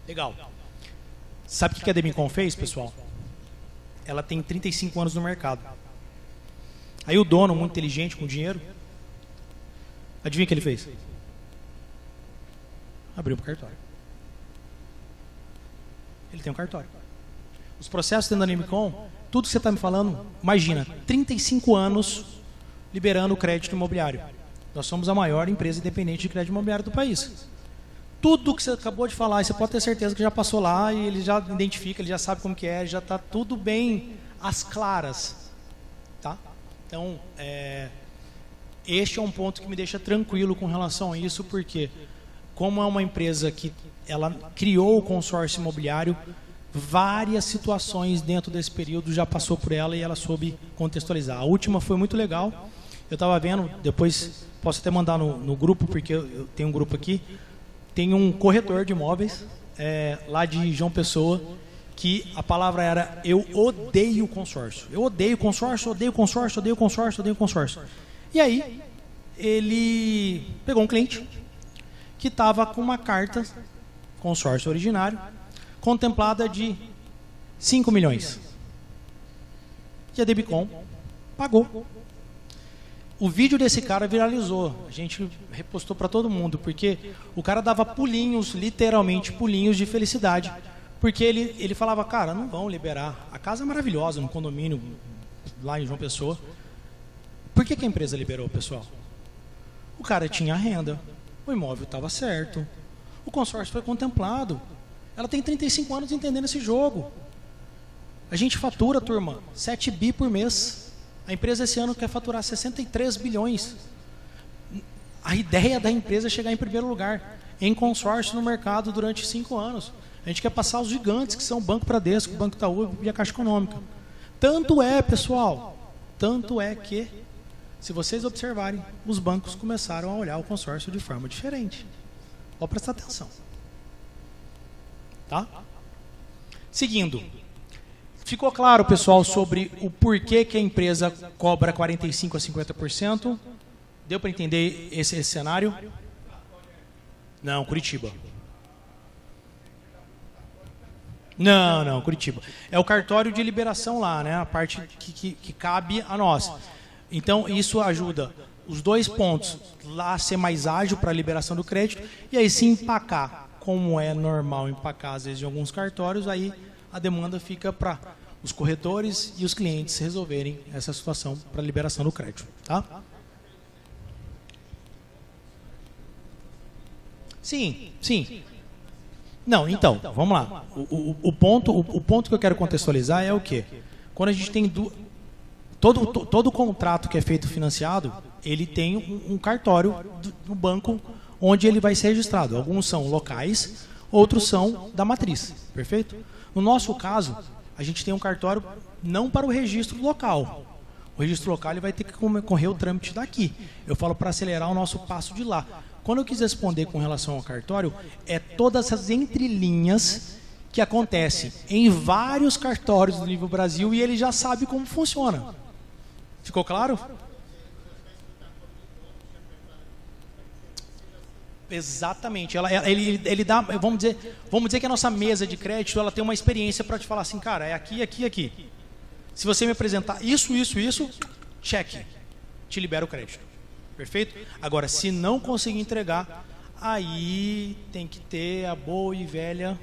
S2: Legal. Sabe o que a Demicon fez, pessoal? Ela tem 35 anos no mercado. Aí o dono, muito inteligente, com dinheiro, adivinha o que ele fez? Abriu um cartório. Ele tem um cartório. Os processos dentro da Demicon, tudo que você está me falando, imagina, 35 anos liberando o crédito imobiliário. Nós somos a maior empresa independente de crédito imobiliário do país. Tudo que você acabou de falar, você pode ter certeza que já passou lá e ele já identifica, ele já sabe como que é, já está tudo bem às claras. Tá? Então, este é um ponto que me deixa tranquilo com relação a isso, porque como é uma empresa que ela criou o consórcio imobiliário, várias situações dentro desse período já passou por ela e ela soube contextualizar. A última foi muito legal, eu estava vendo, depois posso até mandar no grupo, porque eu tenho um grupo aqui. Tem um corretor de imóveis lá de João Pessoa, que a palavra era: eu odeio consórcio. Eu odeio consórcio, odeio consórcio, odeio consórcio, odeio consórcio. E aí, ele pegou um cliente que estava com uma carta, consórcio originário, contemplada de 5 milhões. E a Demicon pagou. O vídeo desse cara viralizou, a gente repostou para todo mundo, porque o cara dava pulinhos, literalmente pulinhos de felicidade, porque ele falava: cara, não vão liberar, a casa é maravilhosa, no condomínio lá em João Pessoa. Por que a empresa liberou, pessoal? O cara tinha renda, o imóvel estava certo, o consórcio foi contemplado, ela tem 35 anos entendendo esse jogo. A gente fatura, turma, 7 bi por mês. A empresa esse ano quer faturar 63 bilhões. A ideia da empresa é chegar em primeiro lugar em consórcio no mercado durante 5 anos. A gente quer passar os gigantes, que são o Banco Bradesco, o Banco Itaú e a Caixa Econômica. Tanto é, pessoal, tanto é que, se vocês observarem, os bancos começaram a olhar o consórcio de forma diferente. Pode prestar atenção. Tá? Seguindo. Ficou claro, pessoal, sobre o porquê que a empresa cobra 45% a 50%? Deu para entender esse cenário? Não, Curitiba. Não, Curitiba. É o cartório de liberação lá, né? A parte que cabe a nós. Então, isso ajuda os dois pontos, lá a ser mais ágil para a liberação do crédito, e aí se empacar, como é normal empacar às vezes em alguns cartórios, aí a demanda fica para os corretores e os clientes resolverem essa situação para a liberação do crédito. Tá? Sim. Não, então, vamos lá. O ponto que eu quero contextualizar é o quê? Quando a gente tem todo contrato que é feito financiado, ele tem um cartório no banco onde ele vai ser registrado. Alguns são locais, outros são da matriz, perfeito? No nosso caso, a gente tem um cartório não para o registro local. O registro local ele vai ter que correr o trâmite daqui. Eu falo para acelerar o nosso passo de lá. Quando eu quis responder com relação ao cartório, é todas as entrelinhas que acontecem em vários cartórios do nível Brasil e ele já sabe como funciona. Ficou claro? Exatamente. Ele dá, vamos dizer que a nossa mesa de crédito ela tem uma experiência para te falar assim, cara, é aqui, aqui, aqui. Se você me apresentar isso, cheque, te libera o crédito. Perfeito? Agora, se não conseguir entregar, aí tem que ter a boa e velha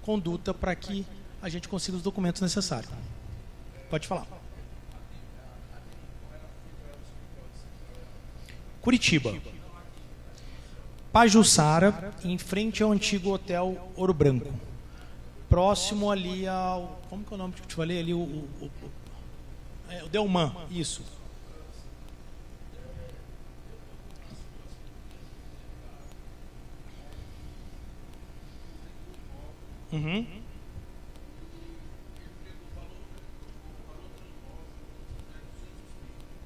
S2: conduta para que a gente consiga os documentos necessários. Pode falar. Curitiba. Pajuçara, em frente ao antigo Hotel Ouro Branco. Próximo ali ao... Como que é o nome que eu te falei ali? O Delman, isso. Uhum.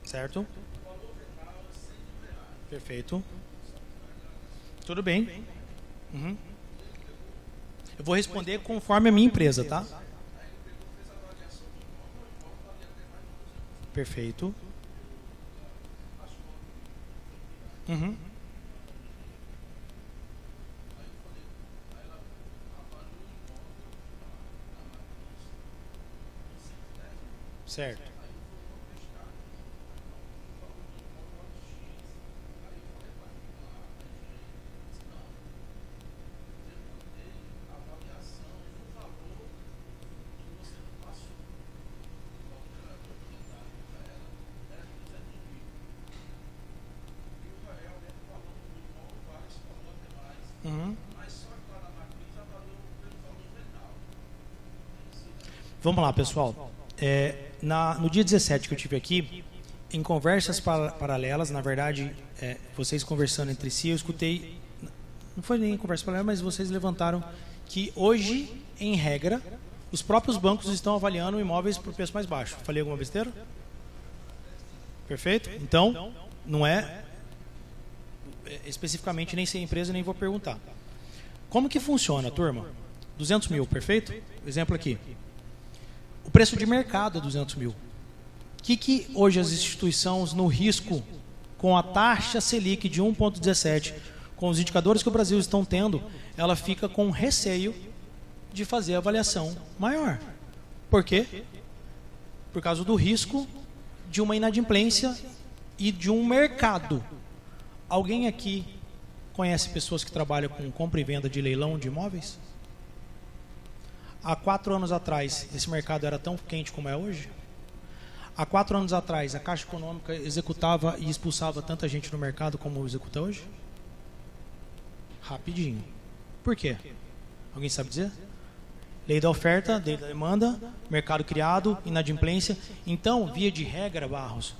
S2: Certo. Perfeito. Tudo bem. Uhum. Eu vou responder conforme a minha empresa, tá? Perfeito. Uhum. Certo. Uhum. Vamos lá, pessoal. No dia 17 que eu tive aqui, em conversas paralelas, na verdade, vocês conversando entre si, eu escutei, não foi nem conversa paralela, mas vocês levantaram que hoje, em regra, os próprios bancos estão avaliando imóveis por preço mais baixo. Falei alguma besteira? Perfeito? Então, não é especificamente nem sem empresa, nem vou perguntar. Como que funciona, turma? 200 mil, perfeito? Exemplo aqui. O preço de mercado é 200 mil. O que hoje as instituições no risco, com a taxa Selic de 1,17, com os indicadores que o Brasil estão tendo, ela fica com receio de fazer a avaliação maior. Por quê? Por causa do risco de uma inadimplência e de um mercado. Alguém aqui conhece pessoas que trabalham com compra e venda de leilão de imóveis? Há 4 anos atrás, esse mercado era tão quente como é hoje? Há 4 anos atrás, a Caixa Econômica executava e expulsava tanta gente no mercado como executa hoje? Rapidinho. Por quê? Alguém sabe dizer? Lei da oferta, lei da demanda, mercado criado, inadimplência. Então, via de regra, Barros,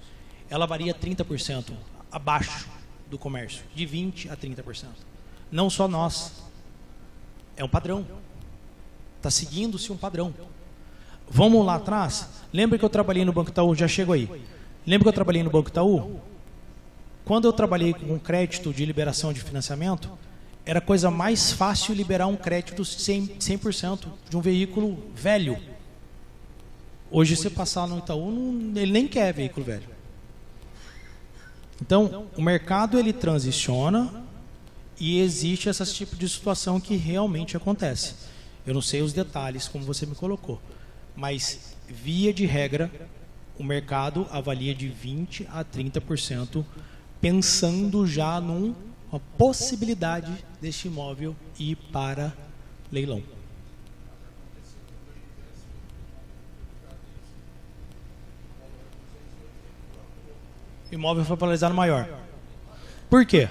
S2: ela varia 30% abaixo do comércio, de 20% a 30%. Não só nós. É um padrão. Está seguindo-se um padrão. Vamos lá atrás? Lembra que eu trabalhei no Banco Itaú? Já chego aí. Lembra que eu trabalhei no Banco Itaú? Quando eu trabalhei com crédito de liberação de financiamento, era coisa mais fácil liberar um crédito 100% de um veículo velho. Hoje, você passar no Itaú, ele nem quer veículo velho. Então, o mercado ele transiciona e existe esse tipo de situação que realmente acontece. Eu não sei os detalhes, como você me colocou, mas, via de regra, o mercado avalia de 20% a 30%, pensando já numa possibilidade deste imóvel ir para leilão. O imóvel foi valorizado maior. Por quê?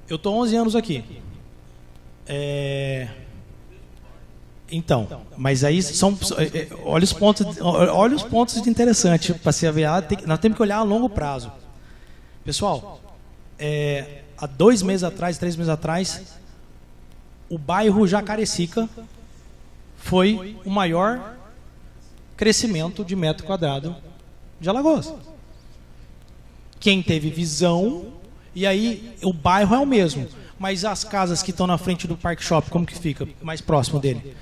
S2: Eu estou 11 anos aqui. Então, mas aí são... olha os pontos interessantes para se avaliar. Nós temos que olhar a longo prazo. Pessoal, há 2 meses atrás, 3 meses atrás, o bairro Jacarecica foi o maior crescimento de metro quadrado de Alagoas. Quem teve visão, e aí o bairro é o mesmo, mas as casas que estão na frente do Parque Shopping, como que fica mais próximo dele?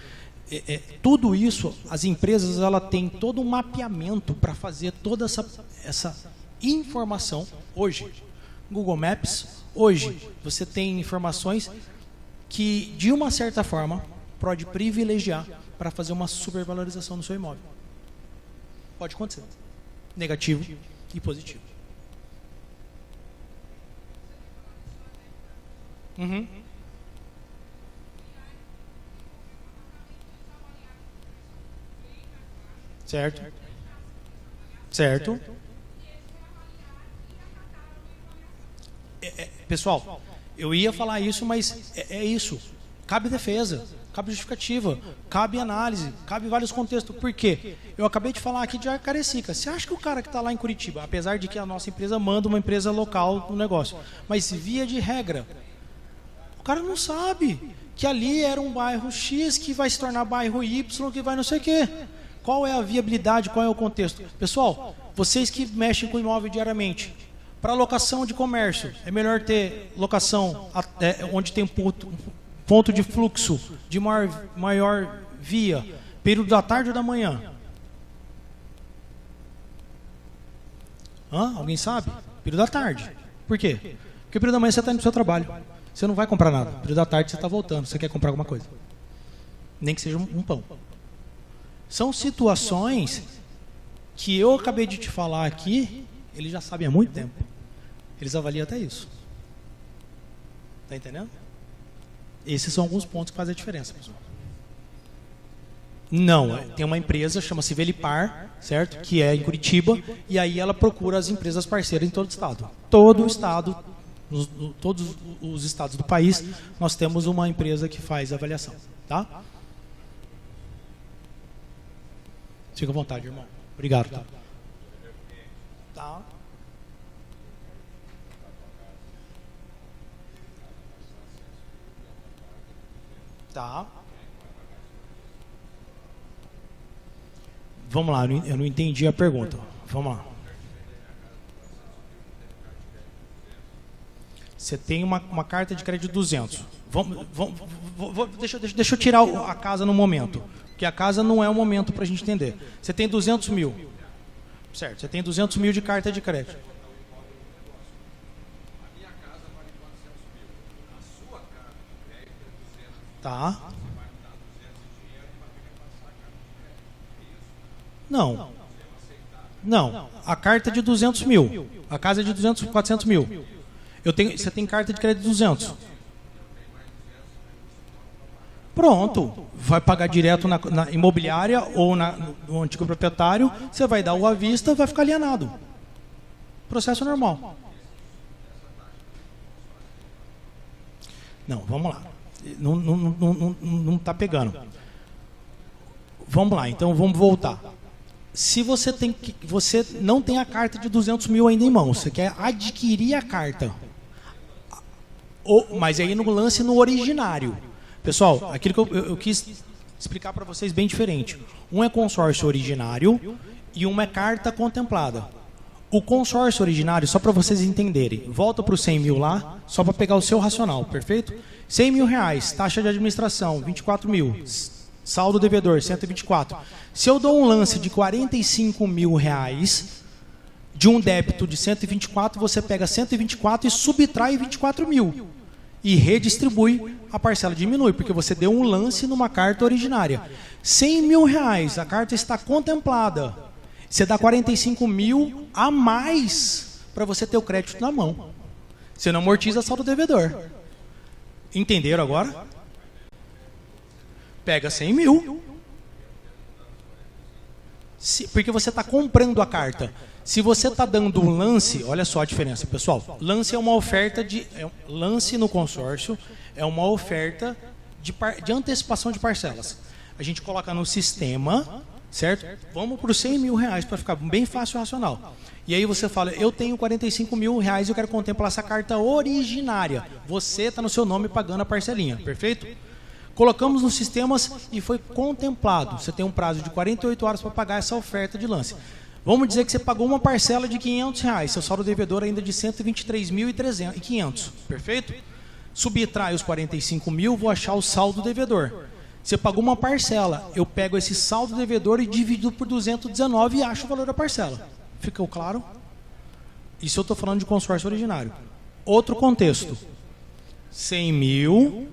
S2: Tudo isso, as empresas ela têm todo um mapeamento para fazer toda essa informação. Hoje, Google Maps, hoje você tem informações que, de uma certa forma, pode privilegiar para fazer uma supervalorização no seu imóvel. Pode acontecer. Negativo e positivo. Uhum. Certo. Certo. Pessoal, eu ia falar isso, mas é isso. Cabe defesa, cabe justificativa, cabe análise, cabe vários contextos. Por quê? Eu acabei de falar aqui de Jacarezica. Você acha que o cara que está lá em Curitiba, apesar de que a nossa empresa manda uma empresa local no negócio, mas via de regra, o cara não sabe que ali era um bairro X que vai se tornar bairro Y, que vai não sei o quê. Qual é a viabilidade, qual é o contexto? Pessoal, vocês que mexem com imóvel diariamente, para locação de comércio, é melhor ter locação onde tem ponto de fluxo de maior via, período da tarde ou da manhã? Alguém sabe? Período da tarde. Por quê? Porque o período da manhã você está indo para o seu trabalho. Você não vai comprar nada. Período da tarde você está voltando. Você quer comprar alguma coisa. Nem que seja um pão. São situações que eu acabei de te falar aqui, eles já sabem há muito tempo. Eles avaliam até isso. Está entendendo? Esses são alguns pontos que fazem a diferença, pessoal. Não, tem uma empresa, chama-se Velipar, certo? Que é em Curitiba, e aí ela procura as empresas parceiras em todo o estado. Todo o estado, todos os estados do país, nós temos uma empresa que faz a avaliação, tá? Fica à vontade, irmão. Obrigado. Tá. Tá. Tá. Vamos lá, eu não entendi a pergunta. Vamos lá. Você tem uma carta de crédito de 200. Deixa eu tirar a casa no momento. Porque a casa não é o momento para a gente entender. Você tem 200 mil. Certo, você tem 200 mil de carta de crédito. Tá. Não. Não. A carta é de 200 mil. A casa é de 200, 400 mil. Você tem carta de crédito de 200. Pronto. Vai pagar direto na imobiliária ou no antigo proprietário. Você vai dar o à vista, vai ficar alienado. Processo normal. Não, vamos lá. Não está pegando. Vamos lá, então vamos voltar. Se você não tem a carta de 200 mil ainda em mãos, você quer adquirir a carta, mas aí no lance no originário. Pessoal, aquilo que eu quis explicar para vocês bem diferente. Um é consórcio originário e uma é carta contemplada. O consórcio originário, só para vocês entenderem, volta para os 100 mil lá, só para pegar o seu racional, perfeito? 100 mil reais, taxa de administração, 24 mil, saldo devedor, 124. Se eu dou um lance de 45 mil reais, de um débito de 124, você pega 124 e subtrai 24 mil. E redistribui, a parcela diminui, porque você deu um lance numa carta originária. 100 mil reais, a carta está contemplada. Você dá 45 mil a mais para você ter o crédito na mão. Você não amortiza saldo devedor. Entenderam agora? Pega 100 mil. Porque você está comprando a carta. Se você está dando um lance, olha só a diferença, pessoal. Lance é uma oferta lance no consórcio é uma oferta de antecipação de parcelas. A gente coloca no sistema, certo? Vamos para os 100 mil reais para ficar bem fácil e racional. E aí você fala, eu tenho 45 mil reais e eu quero contemplar essa carta originária. Você está no seu nome pagando a parcelinha, perfeito? Colocamos nos sistemas e foi contemplado. Você tem um prazo de 48 horas para pagar essa oferta de lance. Vamos dizer que você pagou uma parcela de 500 reais, seu saldo devedor ainda de 123.500, perfeito? Subtrai os 45 mil, vou achar o saldo devedor. Você pagou uma parcela, eu pego esse saldo devedor e divido por 219 e acho o valor da parcela. Ficou claro? Isso eu estou falando de consórcio originário. Outro contexto. 100 mil,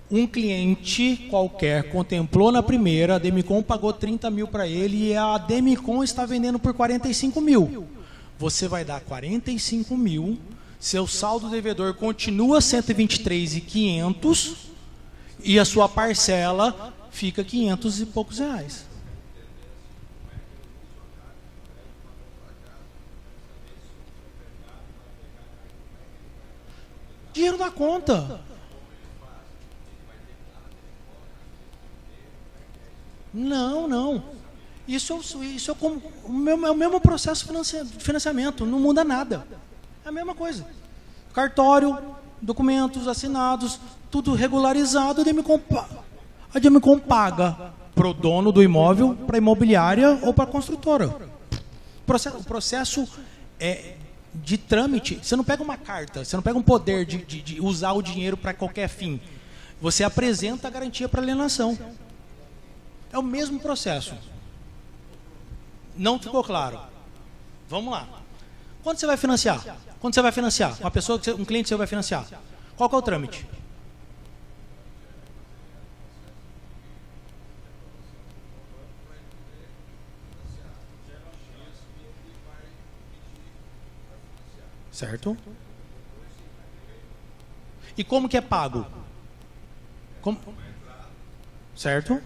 S2: um cliente qualquer contemplou na primeira, a Demicon pagou 30 mil para ele e a Demicon está vendendo por 45 mil. Você vai dar 45 mil, Seu saldo devedor continua 123.500 e a sua parcela fica 500 e poucos reais. Dinheiro na conta. Não. Isso é como é o mesmo processo de financiamento, não muda nada. É a mesma coisa. Cartório, documentos assinados, tudo regularizado, a Demicon paga para o dono do imóvel, para a imobiliária ou para a construtora. O processo é de trâmite. Você não pega uma carta, você não pega um poder de usar o dinheiro para qualquer fim. Você apresenta a garantia para alienação. É o mesmo processo. Não ficou claro? Vamos lá. Quando você vai financiar? Quando você vai financiar? Uma pessoa, um cliente seu vai financiar. Qual que é o trâmite? Certo? E como que é pago? Certo?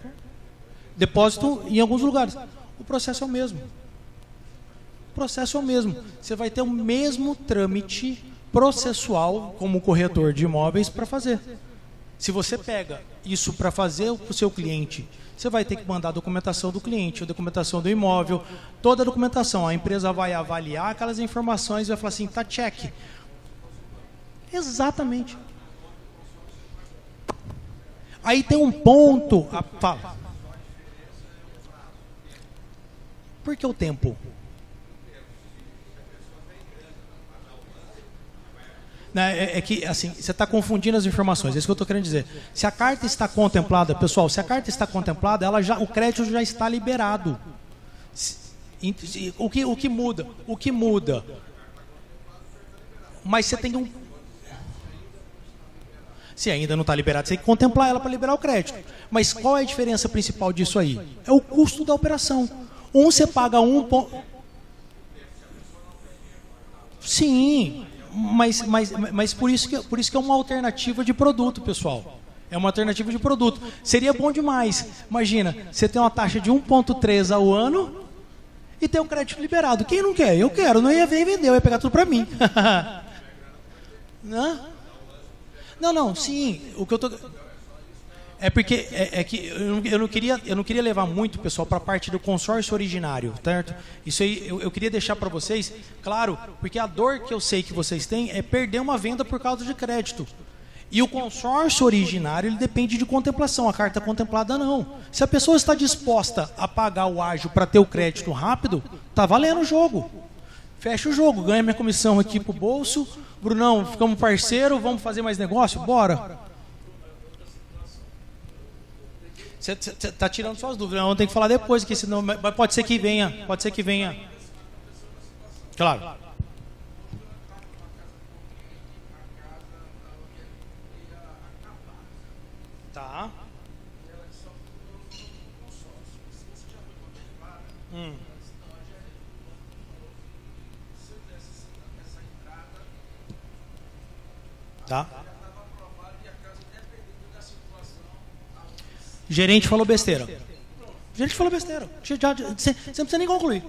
S2: Depósito em alguns lugares. O processo é o mesmo. Você vai ter o mesmo trâmite processual como corretor de imóveis para fazer. Se você pega isso para fazer para o seu cliente, você vai ter que mandar a documentação do cliente, a documentação do imóvel, toda a documentação. A empresa vai avaliar aquelas informações e vai falar assim, tá check. Exatamente. Aí tem um ponto. Fala. Por que o tempo? É que, assim, você está confundindo as informações, é isso que eu estou querendo dizer. Se a carta está contemplada, pessoal, se a carta está contemplada, o crédito já está liberado. O que muda? O que muda? Mas você tem um... Se ainda não está liberado, você tem que contemplar ela para liberar o crédito. Mas qual é a diferença principal disso aí? É o custo da operação. Você paga Sim, mas por isso que é uma alternativa de produto, pessoal. É uma alternativa de produto. Seria bom demais. Imagina, você tem uma taxa de 1,3 ao ano e tem o crédito liberado. Quem não quer? Eu quero. Não ia ver e vender, eu ia pegar tudo para mim. Não, sim. O que eu tô... É porque que eu não queria levar muito, pessoal, para a parte do consórcio originário, certo? Isso aí eu queria deixar para vocês, claro, porque a dor que eu sei que vocês têm é perder uma venda por causa de crédito. E o consórcio originário, ele depende de contemplação, a carta contemplada não. Se a pessoa está disposta a pagar o ágio para ter o crédito rápido, tá valendo o jogo. Fecha o jogo, ganha minha comissão aqui pro bolso. Brunão, ficamos parceiro, vamos fazer mais negócio? Bora. Você está tirando suas dúvidas, não tem que falar depois, que senão pode ser que venha. Claro. Tá. Tá. Gerente falou besteira. Você não precisa nem concluir.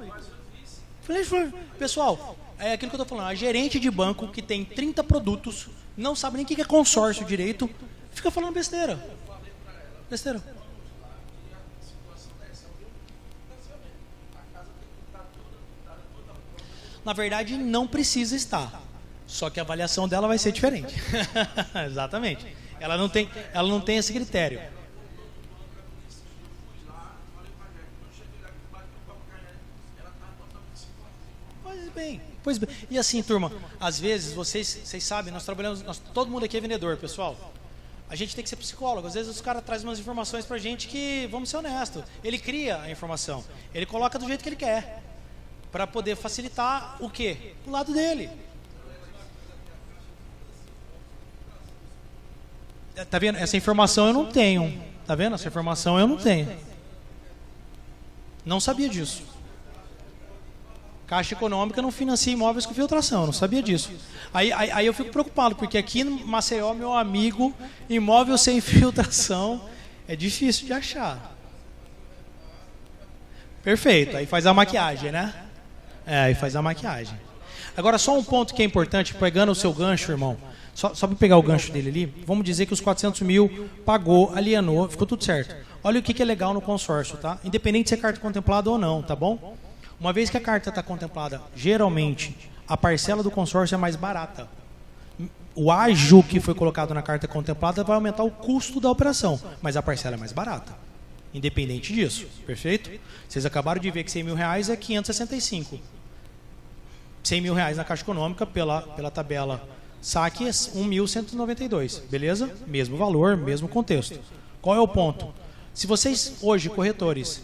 S2: Pessoal, é aquilo que eu estou falando. A gerente de banco que tem 30 produtos, não sabe nem o que é consórcio direito, fica falando besteira. Na verdade, não precisa estar. Só que a avaliação dela vai ser diferente. Exatamente. Ela não tem esse critério. Pois bem. E assim, turma, às vezes, vocês sabem, todo mundo aqui é vendedor, pessoal. A gente tem que ser psicólogo. Às vezes os caras trazem umas informações pra gente que, vamos ser honestos, ele cria a informação. Ele coloca do jeito que ele quer. Para poder facilitar o quê? O lado dele. Tá vendo? Essa informação eu não tenho. Tá vendo? Essa informação eu não tenho. Não sabia disso. Caixa Econômica não financia imóveis com filtração, eu não sabia disso. Aí eu fico preocupado, porque aqui no Maceió, meu amigo, imóvel sem filtração é difícil de achar. Perfeito, aí faz a maquiagem, né? Aí faz a maquiagem. Agora, só um ponto que é importante, pegando o seu gancho, irmão, só para pegar o gancho dele ali, vamos dizer que os 400 mil pagou, alienou, ficou tudo certo. Olha o que é legal no consórcio, tá? Independente de ser carta contemplada ou não, tá bom? Uma vez que a carta está contemplada, geralmente, a parcela do consórcio é mais barata. O ágio que foi colocado na carta contemplada vai aumentar o custo da operação, mas a parcela é mais barata. Independente disso, perfeito? Vocês acabaram de ver que 100 mil reais é 565. 100 mil reais na Caixa Econômica, pela tabela saque, é 1.192, beleza? Mesmo valor, mesmo contexto. Qual é o ponto? Se vocês, hoje, corretores,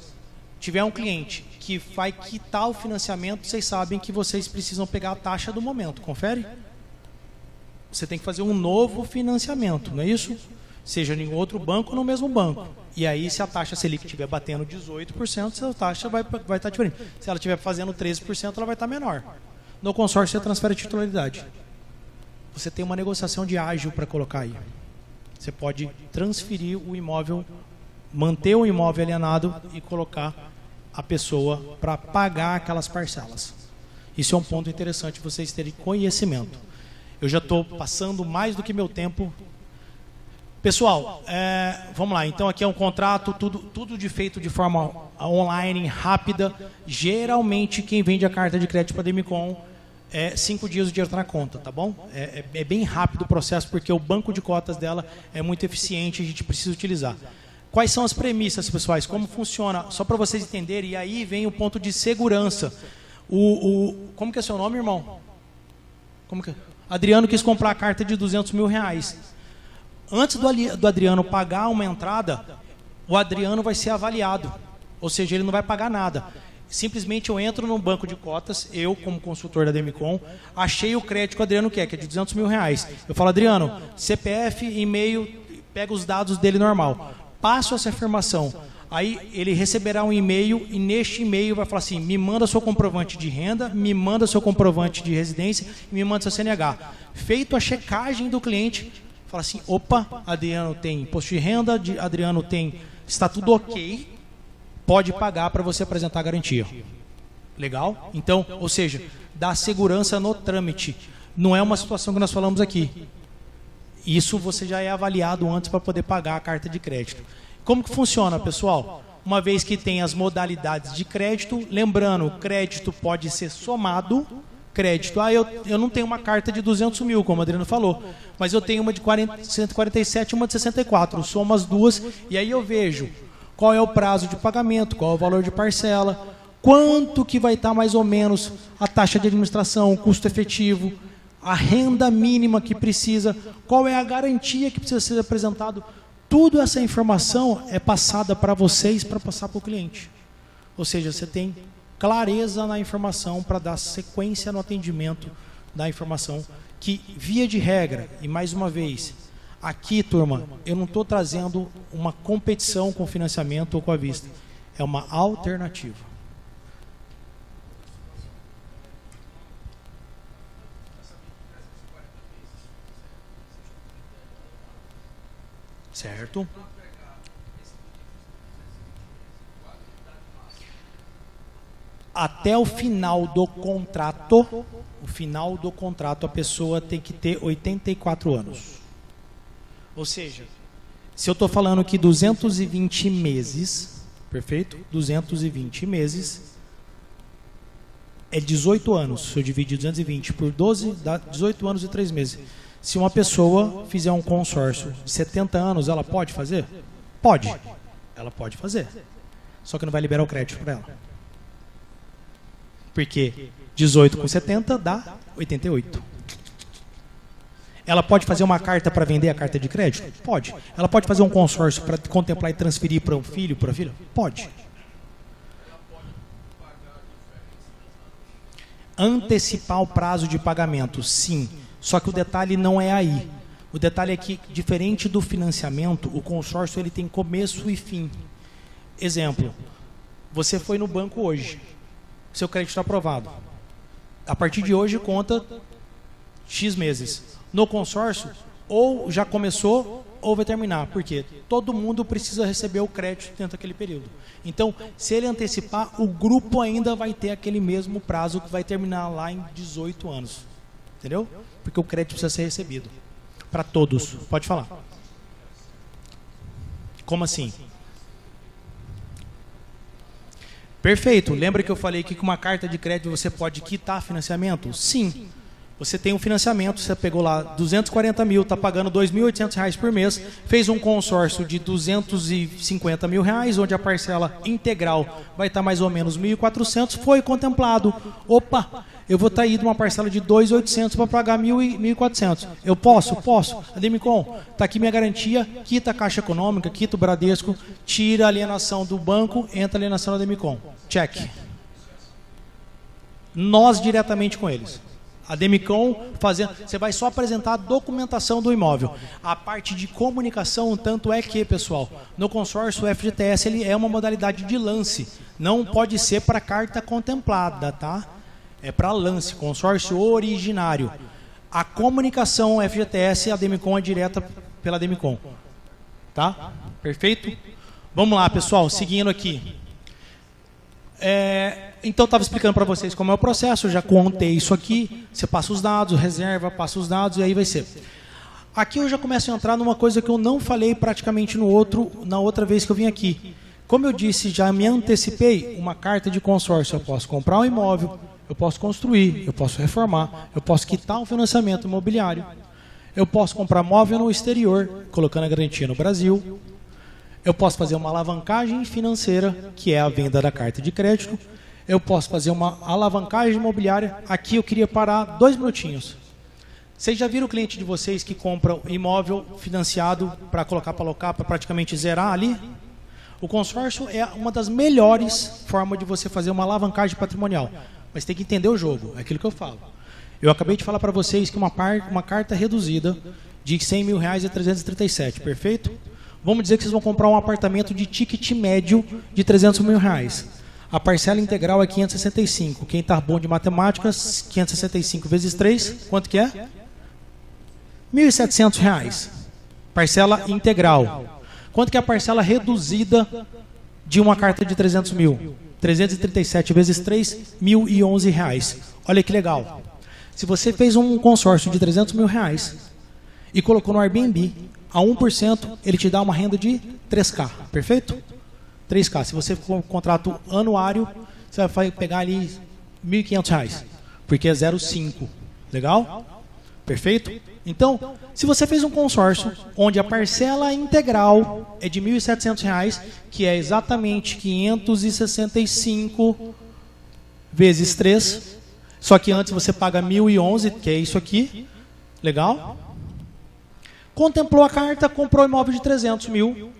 S2: tiver um cliente que vai quitar o financiamento, vocês sabem que vocês precisam pegar a taxa do momento, confere? Você tem que fazer um novo financiamento, não é isso? Seja em outro banco ou no mesmo banco. E aí, se a taxa Selic estiver batendo 18%, a taxa vai estar diferente. Se ela estiver fazendo 13%, ela vai estar menor. No consórcio, você transfere a titularidade. Você tem uma negociação de ágio para colocar aí. Você pode transferir o imóvel, manter o imóvel alienado e colocar a pessoa para pagar aquelas parcelas. Isso é um ponto interessante vocês terem conhecimento. Eu já estou passando mais do que meu tempo. Pessoal, vamos lá. Então aqui é um contrato, tudo feito de forma online, rápida. Geralmente quem vende a carta de crédito para Demicon 5 dias o dinheiro está na conta, tá bom? É bem rápido o processo, porque o banco de cotas dela é muito eficiente e a gente precisa utilizar. Quais são as premissas, pessoais? Como funciona? Só para vocês entenderem, e aí vem o ponto de segurança. Como que é seu nome, irmão? Adriano quis comprar a carta de 200 mil reais. Antes do Adriano pagar uma entrada, o Adriano vai ser avaliado. Ou seja, ele não vai pagar nada. Simplesmente eu entro no banco de cotas, eu como consultor da Demicon, achei o crédito que o Adriano quer, que é de 200 mil reais. Eu falo, Adriano, CPF, e-mail, pega os dados dele normal. Passo essa afirmação, aí ele receberá um e-mail e neste e-mail vai falar assim, me manda seu comprovante de renda, me manda seu comprovante de residência e me manda seu CNH. Feito a checagem do cliente, fala assim, opa, Adriano tem imposto de renda, Adriano está tudo ok, pode pagar para você apresentar a garantia. Legal? Então, ou seja, dá segurança no trâmite. Não é uma situação que nós falamos aqui. Isso você já é avaliado antes para poder pagar a carta de crédito. Como que funciona, pessoal? Uma vez que tem as modalidades de crédito, lembrando, o crédito pode ser somado. Crédito, eu não tenho uma carta de 200 mil, como o Adriano falou, mas eu tenho uma de 147 e uma de 64. Somo as duas e aí eu vejo qual é o prazo de pagamento, qual é o valor de parcela, quanto que vai estar mais ou menos a taxa de administração, o custo efetivo, a renda mínima que precisa, qual é a garantia que precisa ser apresentado. Tudo essa informação é passada para vocês para passar para o cliente. Ou seja, você tem clareza na informação para dar sequência no atendimento da informação que, via de regra, e mais uma vez, aqui, turma, eu não estou trazendo uma competição com o financiamento ou com a vista. É uma alternativa. Certo? Até o final do contrato, a pessoa tem que ter 84 anos. Ou seja, se eu estou falando que 220 meses, perfeito? 220 meses é 18 anos. Se eu dividir 220 por 12, dá 18 anos e 3 meses. Se uma pessoa fizer um consórcio de 70 anos, ela pode fazer? Pode. Ela pode fazer. Só que não vai liberar o crédito para ela. Porque 18 com 70 dá 88. Ela pode fazer uma carta para vender a carta de crédito? Pode. Ela pode fazer um consórcio para contemplar e transferir para um filho, para a filha? Pode. Antecipar o prazo de pagamento, sim. Só que o detalhe não é aí. O detalhe é que, diferente do financiamento, o consórcio ele tem começo e fim. Exemplo, você foi no banco hoje, seu crédito está aprovado. A partir de hoje conta X meses. No consórcio, ou já começou ou vai terminar. Por quê? Todo mundo precisa receber o crédito dentro daquele período. Então, se ele antecipar, o grupo ainda vai ter aquele mesmo prazo que vai terminar lá em 18 anos. Entendeu? Porque o crédito precisa ser recebido. Para todos. Pode falar. Como assim? Perfeito. Lembra que eu falei que com uma carta de crédito você pode quitar financiamento? Sim. Você tem um financiamento, você pegou lá 240 mil, está pagando R$ 2.800 por mês, fez um consórcio de 250 mil reais, onde a parcela integral vai estar mais ou menos 1.400, foi contemplado. Opa, eu vou estar aí de uma parcela de 2.800 para pagar 1.400. Eu posso? Posso. Ademicon, está aqui minha garantia, quita a Caixa Econômica, quita o Bradesco, tira a alienação do banco, entra a alienação da Ademicon. Check. Nós diretamente com eles. A Demicon fazendo, você vai só apresentar a documentação do imóvel. A parte de comunicação, tanto é que, pessoal, no consórcio o FGTS ele é uma modalidade de lance, não pode ser para carta contemplada, tá? É para lance, consórcio originário. A comunicação FGTS, a Demicon é direta pela Demicon, tá? Perfeito? Vamos lá, pessoal, seguindo aqui. Então, eu estava explicando para vocês como é o processo, eu já contei isso aqui, você passa os dados, reserva, passa os dados e aí vai ser. Aqui eu já começo a entrar numa coisa que eu não falei praticamente na outra vez que eu vim aqui. Como eu disse, já me antecipei, uma carta de consórcio, eu posso comprar um imóvel, eu posso construir, eu posso reformar, eu posso quitar um financiamento imobiliário, eu posso comprar móvel no exterior, colocando a garantia no Brasil. Eu posso fazer uma alavancagem financeira, que é a venda da carta de crédito. Eu posso fazer uma alavancagem imobiliária. Aqui eu queria parar 2 minutinhos. Vocês já viram o cliente de vocês que compra imóvel financiado para colocar para alocar, para praticamente zerar ali? O consórcio é uma das melhores formas de você fazer uma alavancagem patrimonial. Mas tem que entender o jogo, é aquilo que eu falo. Eu acabei de falar para vocês que uma carta reduzida de R$100 mil é 337, perfeito? Vamos dizer que vocês vão comprar um apartamento de ticket médio de R$300 mil. A parcela integral é 565. Quem está bom de matemáticas, 565 vezes 3, quanto que é? R$1.700. Parcela integral. Quanto que é a parcela reduzida de uma carta de 300 mil? 337 vezes 3, R$1.011. Olha que legal. Se você fez um consórcio de R$300 mil e colocou no Airbnb, a 1%, ele te dá uma renda de 3K, perfeito? 3K. Se você for um contrato anuário, você vai pegar ali R$1.500, porque é 0,5. Legal? Perfeito? Então, se você fez um consórcio onde a parcela integral é de R$1.700, que é exatamente 565 vezes 3, só que antes você paga R$1.011, que é isso aqui. Legal? Contemplou a carta, comprou um imóvel de 300 mil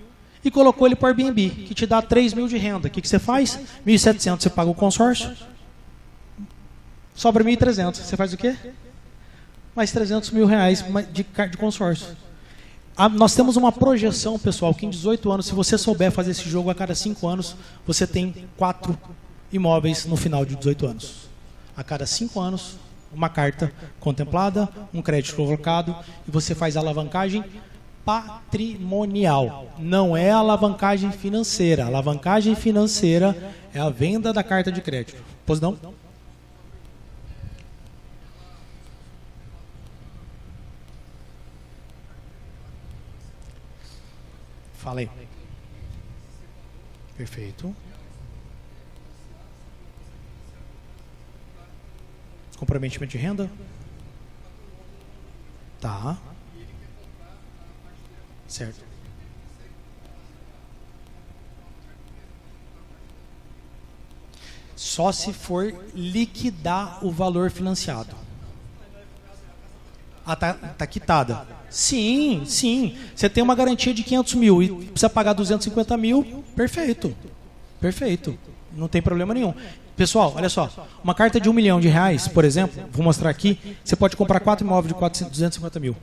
S2: e colocou ele para o Airbnb, que te dá 3 mil de renda. O que você faz? 1.700 você paga o consórcio, sobra 1.300. Você faz o quê? Mais 300 mil reais de consórcio. Nós temos uma projeção, pessoal, que em 18 anos, se você souber fazer esse jogo a cada 5 anos, você tem 4 imóveis no final de 18 anos. A cada 5 anos, uma carta contemplada, um crédito colocado, e você faz a alavancagem patrimonial. Não é a alavancagem financeira. A alavancagem financeira é a venda da carta de crédito. Pois não? Fala aí. Perfeito. Comprometimento de renda? Tá. Certo. Só se for liquidar o valor financiado. Ah, tá quitada. Sim, sim. Você tem uma garantia de 500 mil e precisa pagar 250 mil, perfeito. Perfeito. Não tem problema nenhum. Pessoal, olha só. Uma carta de R$1 milhão, por exemplo, vou mostrar aqui, você pode comprar 4 imóveis de 250 mil.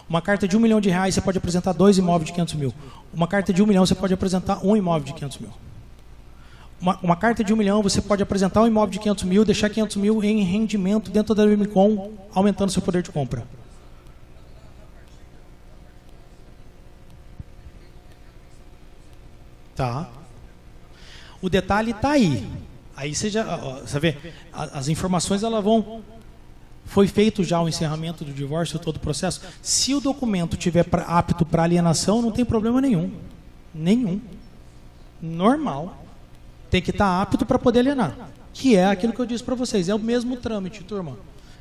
S2: Uma carta de R$1 milhão, você pode apresentar 2 imóveis de 500 mil. Uma carta de R$1 milhão, você pode apresentar um imóvel de 500 mil. uma carta de 1 milhão, você pode apresentar um imóvel de 500 mil, deixar 500 mil em rendimento dentro da Demicon, aumentando seu poder de compra. Tá. O detalhe está aí. Aí você vê, as informações elas vão... Foi feito já o encerramento do divórcio, todo o processo. Se o documento estiver apto para alienação, não tem problema nenhum. Nenhum. Normal. Tem que estar apto para poder alienar. Que é aquilo que eu disse para vocês. É o mesmo trâmite, turma.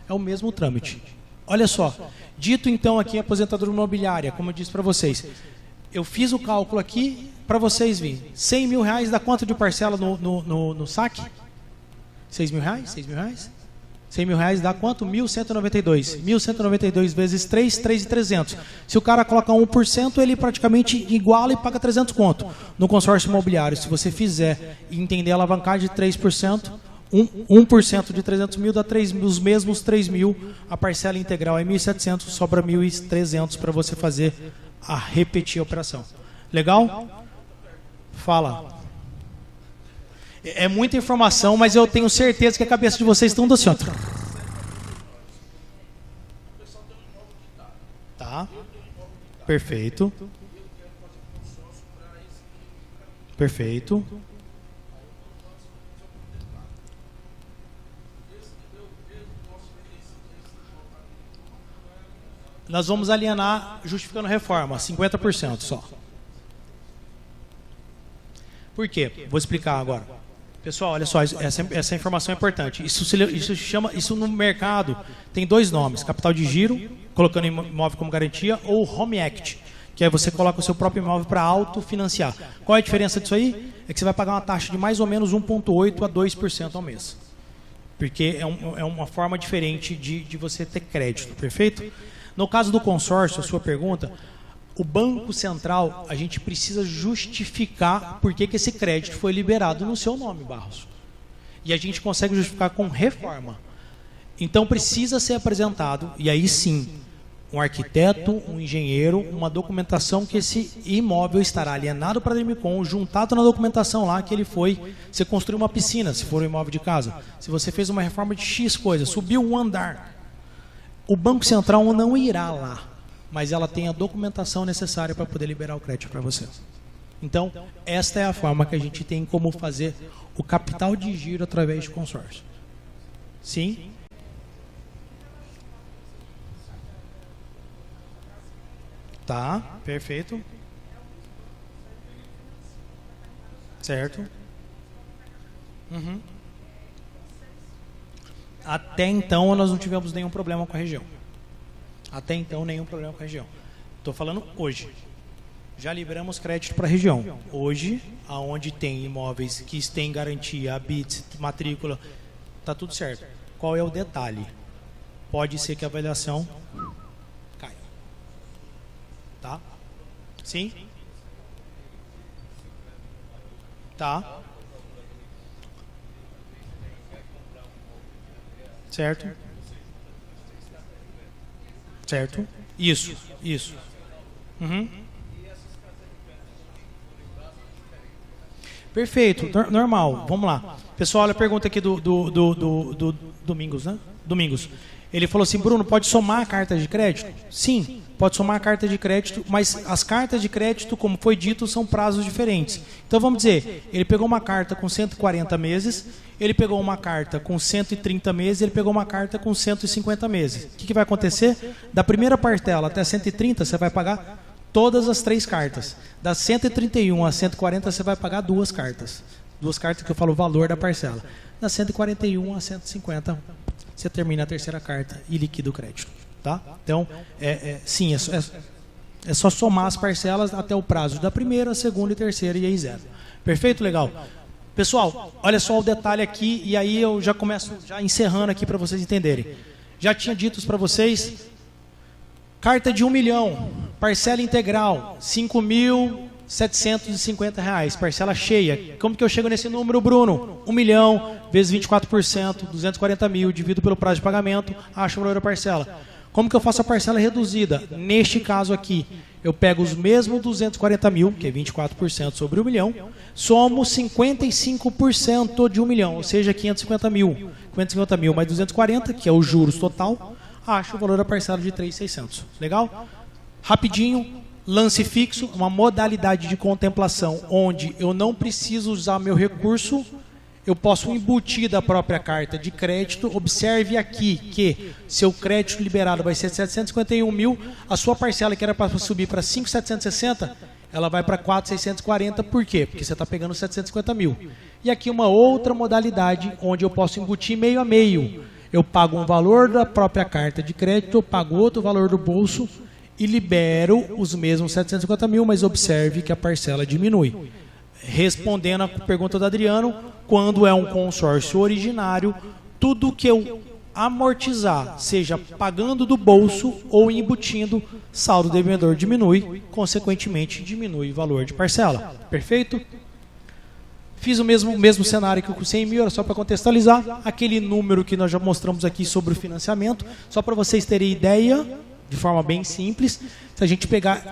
S2: É o mesmo trâmite. Olha só. Dito então aqui aposentadora imobiliária, como eu disse para vocês. Eu fiz o cálculo aqui para vocês verem. 100 mil reais dá quanto de parcela no saque? 6 mil reais? 6 mil reais? 100 mil reais dá quanto? 1.192. 1.192 vezes 3, 3.300. Se o cara coloca 1%, ele praticamente iguala e paga 300 conto. No consórcio imobiliário, se você fizer e entender a alavancagem de 3%, 1% de 300 mil dá os mesmos 3 mil. A parcela integral é 1.700, sobra 1.300 para você fazer repetir a operação. Legal? Fala. É muita informação, mas eu tenho certeza que a cabeça de vocês estão do assim, ó. Tá. Perfeito. Perfeito. Nós vamos alienar justificando reforma, 50% só. Por quê? Vou explicar agora. Pessoal, olha só, essa informação é importante. Isso no mercado tem 2 nomes: capital de giro, colocando imóvel como garantia, ou Home Act, que aí você coloca o seu próprio imóvel para autofinanciar. Qual é a diferença disso aí? É que você vai pagar uma taxa de mais ou menos 1,8% a 2% ao mês. Porque é uma forma diferente de você ter crédito, perfeito? No caso do consórcio, a sua pergunta, o Banco Central, a gente precisa justificar por que esse crédito foi liberado no seu nome, Barros. E a gente consegue justificar com reforma. Então precisa ser apresentado, e aí sim, um arquiteto, um engenheiro, uma documentação que esse imóvel estará alienado para a Demicon, juntado na documentação lá que ele foi, você construiu uma piscina, se for um imóvel de casa, se você fez uma reforma de X coisa, subiu um andar, o Banco Central não irá lá, mas ela tem a documentação necessária para poder liberar o crédito para você. Então, esta é a forma que a gente tem como fazer o capital de giro através de consórcio. Sim? Tá, perfeito. Certo. Uhum. Até então, nós não tivemos nenhum problema com a região. Até então, nenhum problema com a região. Estou falando hoje. Já liberamos crédito para a região. Hoje, aonde tem imóveis que têm garantia, habite, matrícula, está tudo certo. Qual é o detalhe? Pode ser que a avaliação caia. Tá? Sim? Tá? Certo? Certo? Isso. Uhum. Perfeito, normal. Vamos lá. Pessoal, olha a pergunta aqui do Domingos, né? Domingos. Ele falou assim: Bruno, pode somar a carta de crédito? Sim, pode somar a carta de crédito, mas as cartas de crédito, como foi dito, são prazos diferentes. Então vamos dizer, ele pegou uma carta com 140 meses, ele pegou uma carta com 130 meses, ele pegou uma carta com 150 meses. O que vai acontecer? Da primeira parcela até 130, você vai pagar todas as 3 cartas. Das 131 a 140, você vai pagar 2 cartas. 2 cartas que eu falo o valor da parcela. Das 141 a 150, você termina a terceira carta e liquida o crédito. Tá? Então, sim, é só somar as parcelas até o prazo da primeira, segunda e terceira e aí zero. Perfeito? Legal. Pessoal, olha só o detalhe aqui e aí eu já começo encerrando aqui para vocês entenderem. Já tinha dito para vocês, carta de 1 milhão, parcela integral, R$5.750, parcela cheia. Como que eu chego nesse número, Bruno? 1 milhão vezes 24%, 240 mil, divido pelo prazo de pagamento, acho o valor da parcela. Como que eu faço a parcela reduzida? Neste caso aqui, eu pego os mesmos 240 mil, que é 24% sobre 1 milhão, somo 55% de 1 milhão, ou seja, 550 mil. 550 mil mais 240, que é os juros total, acho o valor da parcela de 3.600. Legal? Rapidinho, lance fixo, uma modalidade de contemplação onde eu não preciso usar meu recurso, eu posso embutir da própria carta de crédito. Observe aqui que seu crédito liberado vai ser 751 mil, a sua parcela que era para subir para 5.760, ela vai para 4.640, por quê? Porque você está pegando 750 mil. E aqui uma outra modalidade onde eu posso embutir meio a meio. Eu pago um valor da própria carta de crédito, eu pago outro valor do bolso e libero os mesmos 750 mil, mas observe que a parcela diminui. Respondendo a pergunta do Adriano, quando é um consórcio originário, tudo que eu amortizar, seja pagando do bolso ou embutindo, saldo devedor diminui, consequentemente diminui o valor de parcela. Perfeito? Fiz o mesmo cenário que com 100 mil, era só para contextualizar, aquele número que nós já mostramos aqui sobre o financiamento, só para vocês terem ideia, de forma bem simples, se a gente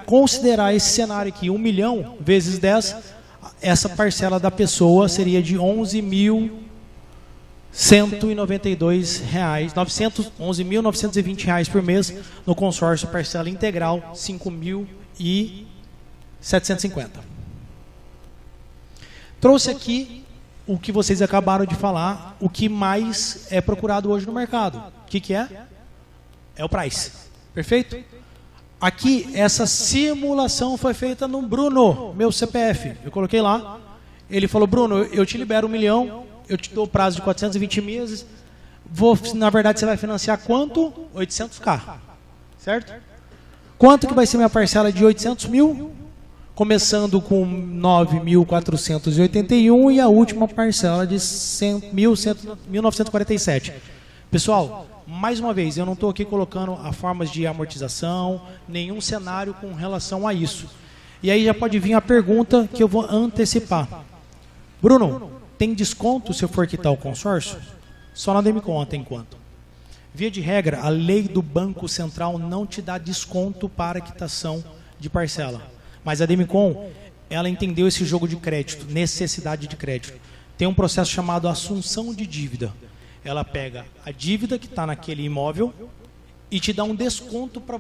S2: considerar esse cenário aqui, 1 milhão vezes 10, essa parcela da pessoa seria de R$ 11.192, 11.920 reais por mês, no consórcio parcela integral, R$ 5.750. Trouxe aqui o que vocês acabaram de falar, o que mais é procurado hoje no mercado. O que é? É o price. Perfeito? Aqui, essa simulação foi feita no Bruno, meu CPF. Eu coloquei lá. Ele falou, Bruno, eu te libero 1 milhão, eu te dou prazo de 420 meses. Na verdade, você vai financiar quanto? 800k. Certo? Quanto que vai ser minha parcela de 800 mil? Começando com 9.481 e a última parcela de 1.947. Pessoal, mais uma vez, eu não estou aqui colocando as formas de amortização, nenhum cenário com relação a isso. E aí já pode vir a pergunta que eu vou antecipar. Bruno, tem desconto se eu for quitar o consórcio? Só na Demicon tem quanto? Via de regra, a lei do Banco Central não te dá desconto para quitação de parcela. Mas a Demicon, ela entendeu esse jogo de crédito, necessidade de crédito. Tem um processo chamado assunção de dívida. Ela pega a dívida que está naquele imóvel e te dá um desconto para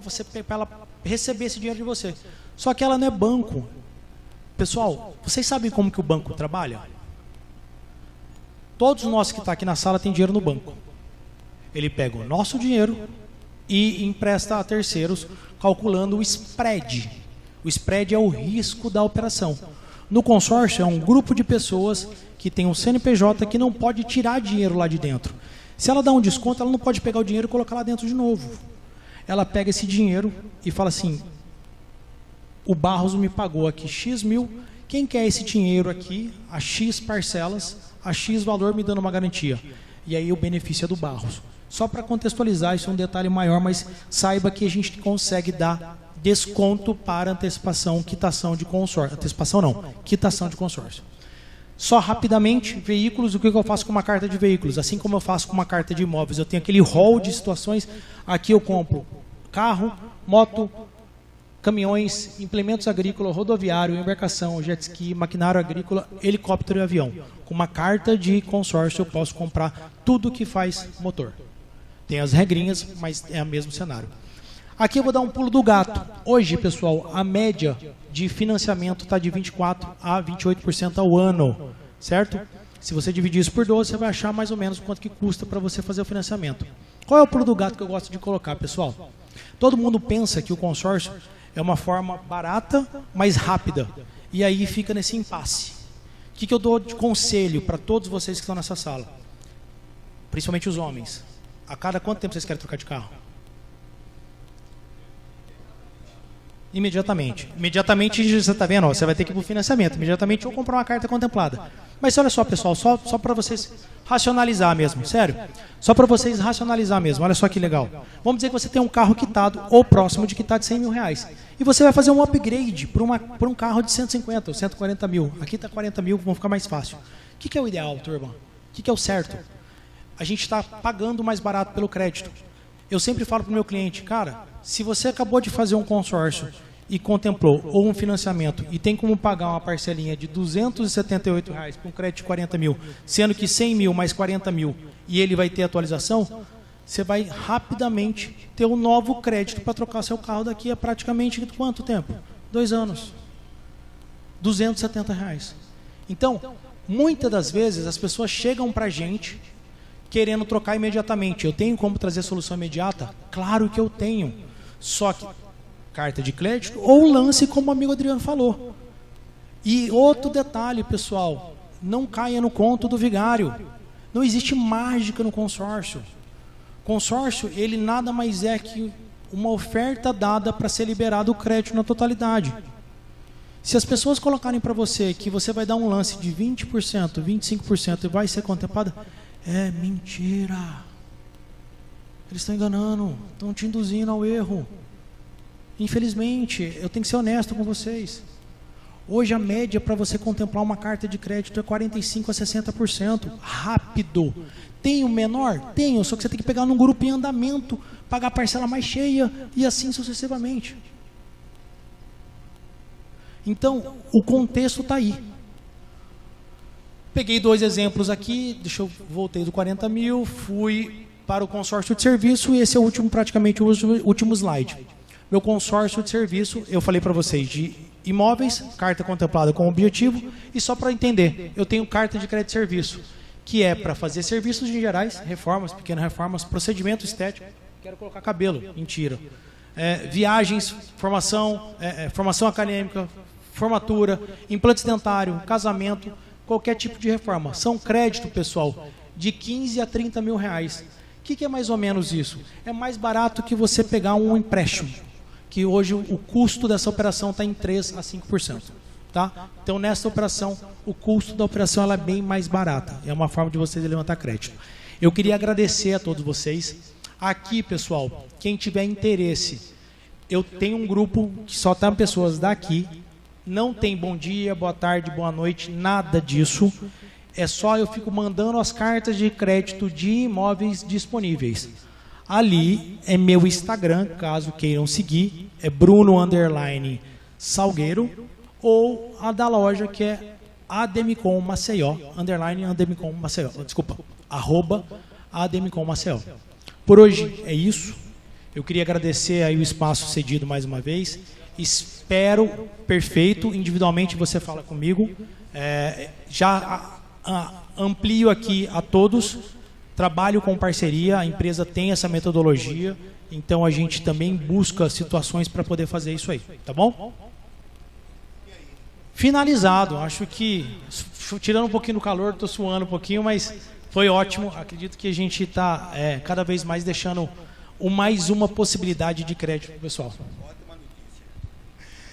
S2: ela receber esse dinheiro de você. Só que ela não é banco. Pessoal, vocês sabem como que o banco trabalha? Todos nós que estão aqui na sala têm dinheiro no banco. Ele pega o nosso dinheiro e empresta a terceiros, calculando o spread. O spread é o risco da operação. No consórcio é um grupo de pessoas que tem um CNPJ que não pode tirar dinheiro lá de dentro. Se ela dá um desconto, ela não pode pegar o dinheiro e colocar lá dentro de novo. Ela pega esse dinheiro e fala assim, o Barros me pagou aqui X mil, quem quer esse dinheiro aqui, a X parcelas, a X valor me dando uma garantia. E aí o benefício é do Barros. Só para contextualizar, isso é um detalhe maior, mas saiba que a gente consegue dar desconto para antecipação, quitação de consórcio. Antecipação não, quitação de consórcio. Só rapidamente, veículos, o que eu faço com uma carta de veículos? Assim como eu faço com uma carta de imóveis, eu tenho aquele rol de situações, aqui eu compro carro, moto, caminhões, implementos agrícolas, rodoviário, embarcação, jet ski, maquinário agrícola, helicóptero e avião. Com uma carta de consórcio eu posso comprar tudo que faz motor. Tem as regrinhas, mas é o mesmo cenário. Aqui eu vou dar um pulo do gato. Hoje, pessoal, a média de financiamento está de 24% a 28% ao ano, certo? Se você dividir isso por 12, você vai achar mais ou menos quanto que custa para você fazer o financiamento. Qual é o pulo do gato que eu gosto de colocar, pessoal? Todo mundo pensa que o consórcio é uma forma barata, mas rápida. E aí fica nesse impasse. O que eu dou de conselho para todos vocês que estão nessa sala? Principalmente os homens. A cada quanto tempo vocês querem trocar de carro? Imediatamente. Imediatamente você está vendo, ó, você vai ter que ir para o financiamento. Imediatamente ou comprar uma carta contemplada. Mas olha só, pessoal, só para vocês racionalizar mesmo, sério. Só para vocês racionalizar mesmo, olha só que legal. Vamos dizer que você tem um carro quitado ou próximo de quitar de 100 mil reais. E você vai fazer um upgrade para um carro de 150 ou 140 mil. Aqui está 40 mil, vão ficar mais fácil. O que é o ideal, turma? O que é o certo? A gente está pagando mais barato pelo crédito. Eu sempre falo para o meu cliente, cara, se você acabou de fazer um consórcio e contemplou ou um financiamento e tem como pagar uma parcelinha de R$ 278 para um crédito de 40 mil, sendo que 100 mil mais 40 mil e ele vai ter atualização, você vai rapidamente ter um novo crédito para trocar seu carro daqui a praticamente quanto tempo? 2 anos. R$ 270. Então, muitas das vezes as pessoas chegam para a gente querendo trocar imediatamente. Eu tenho como trazer solução imediata? Claro que eu tenho. Só que carta de crédito ou lance, como o amigo Adriano falou. E outro detalhe, pessoal, não caia no conto do vigário. Não existe mágica no consórcio. Consórcio, ele nada mais é que uma oferta dada para ser liberado o crédito na totalidade. Se as pessoas colocarem para você que você vai dar um lance de 20%, 25% e vai ser contemplado, é mentira. Eles estão enganando, estão te induzindo ao erro. Infelizmente, eu tenho que ser honesto com vocês. Hoje a média para você contemplar uma carta de crédito é 45% a 60%. Rápido. Tem o menor? Tenho, só que você tem que pegar num grupo em andamento, pagar a parcela mais cheia e assim sucessivamente. Então, o contexto está aí. Peguei 2 exemplos aqui, voltei do 40 mil, fui para o consórcio de serviço e esse é o último, praticamente o último slide. Meu consórcio de serviço, eu falei para vocês de imóveis, carta contemplada com objetivo, e só para entender, eu tenho carta de crédito de serviço, que é para fazer serviços em gerais, reformas, pequenas reformas, procedimento estético, quero colocar cabelo, mentira, viagens, formação acadêmica, formatura, implantes dentário, casamento, qualquer tipo de reforma. São crédito, pessoal, de 15 a 30 mil reais. O que é mais ou menos isso? É mais barato que você pegar um empréstimo, que hoje o custo dessa operação está em 3 a 5%. Tá? Então, nessa operação, o custo da operação ela é bem mais barata. É uma forma de você levantar crédito. Eu queria agradecer a todos vocês. Aqui, pessoal, quem tiver interesse, eu tenho um grupo que só tem pessoas daqui. Não tem bom dia, boa tarde, boa noite, nada disso. É só eu fico mandando as cartas de crédito de imóveis disponíveis. Ali é meu Instagram, caso queiram seguir, é Bruno_Salgueiro, ou a da loja que é Ademicon Maceió, _Ademicon Maceió, desculpa, @Ademicon Maceió. Por hoje é isso. Eu queria agradecer aí o espaço cedido mais uma vez. Espero perfeito. Individualmente você fala comigo. Já amplio aqui a todos. Trabalho com parceria. A empresa tem essa metodologia. Então a gente também busca situações para poder fazer isso aí. Tá bom? Finalizado. Acho que, tirando um pouquinho do calor, estou suando um pouquinho, mas foi ótimo. Acredito que a gente está cada vez mais deixando mais uma possibilidade de crédito para o pessoal.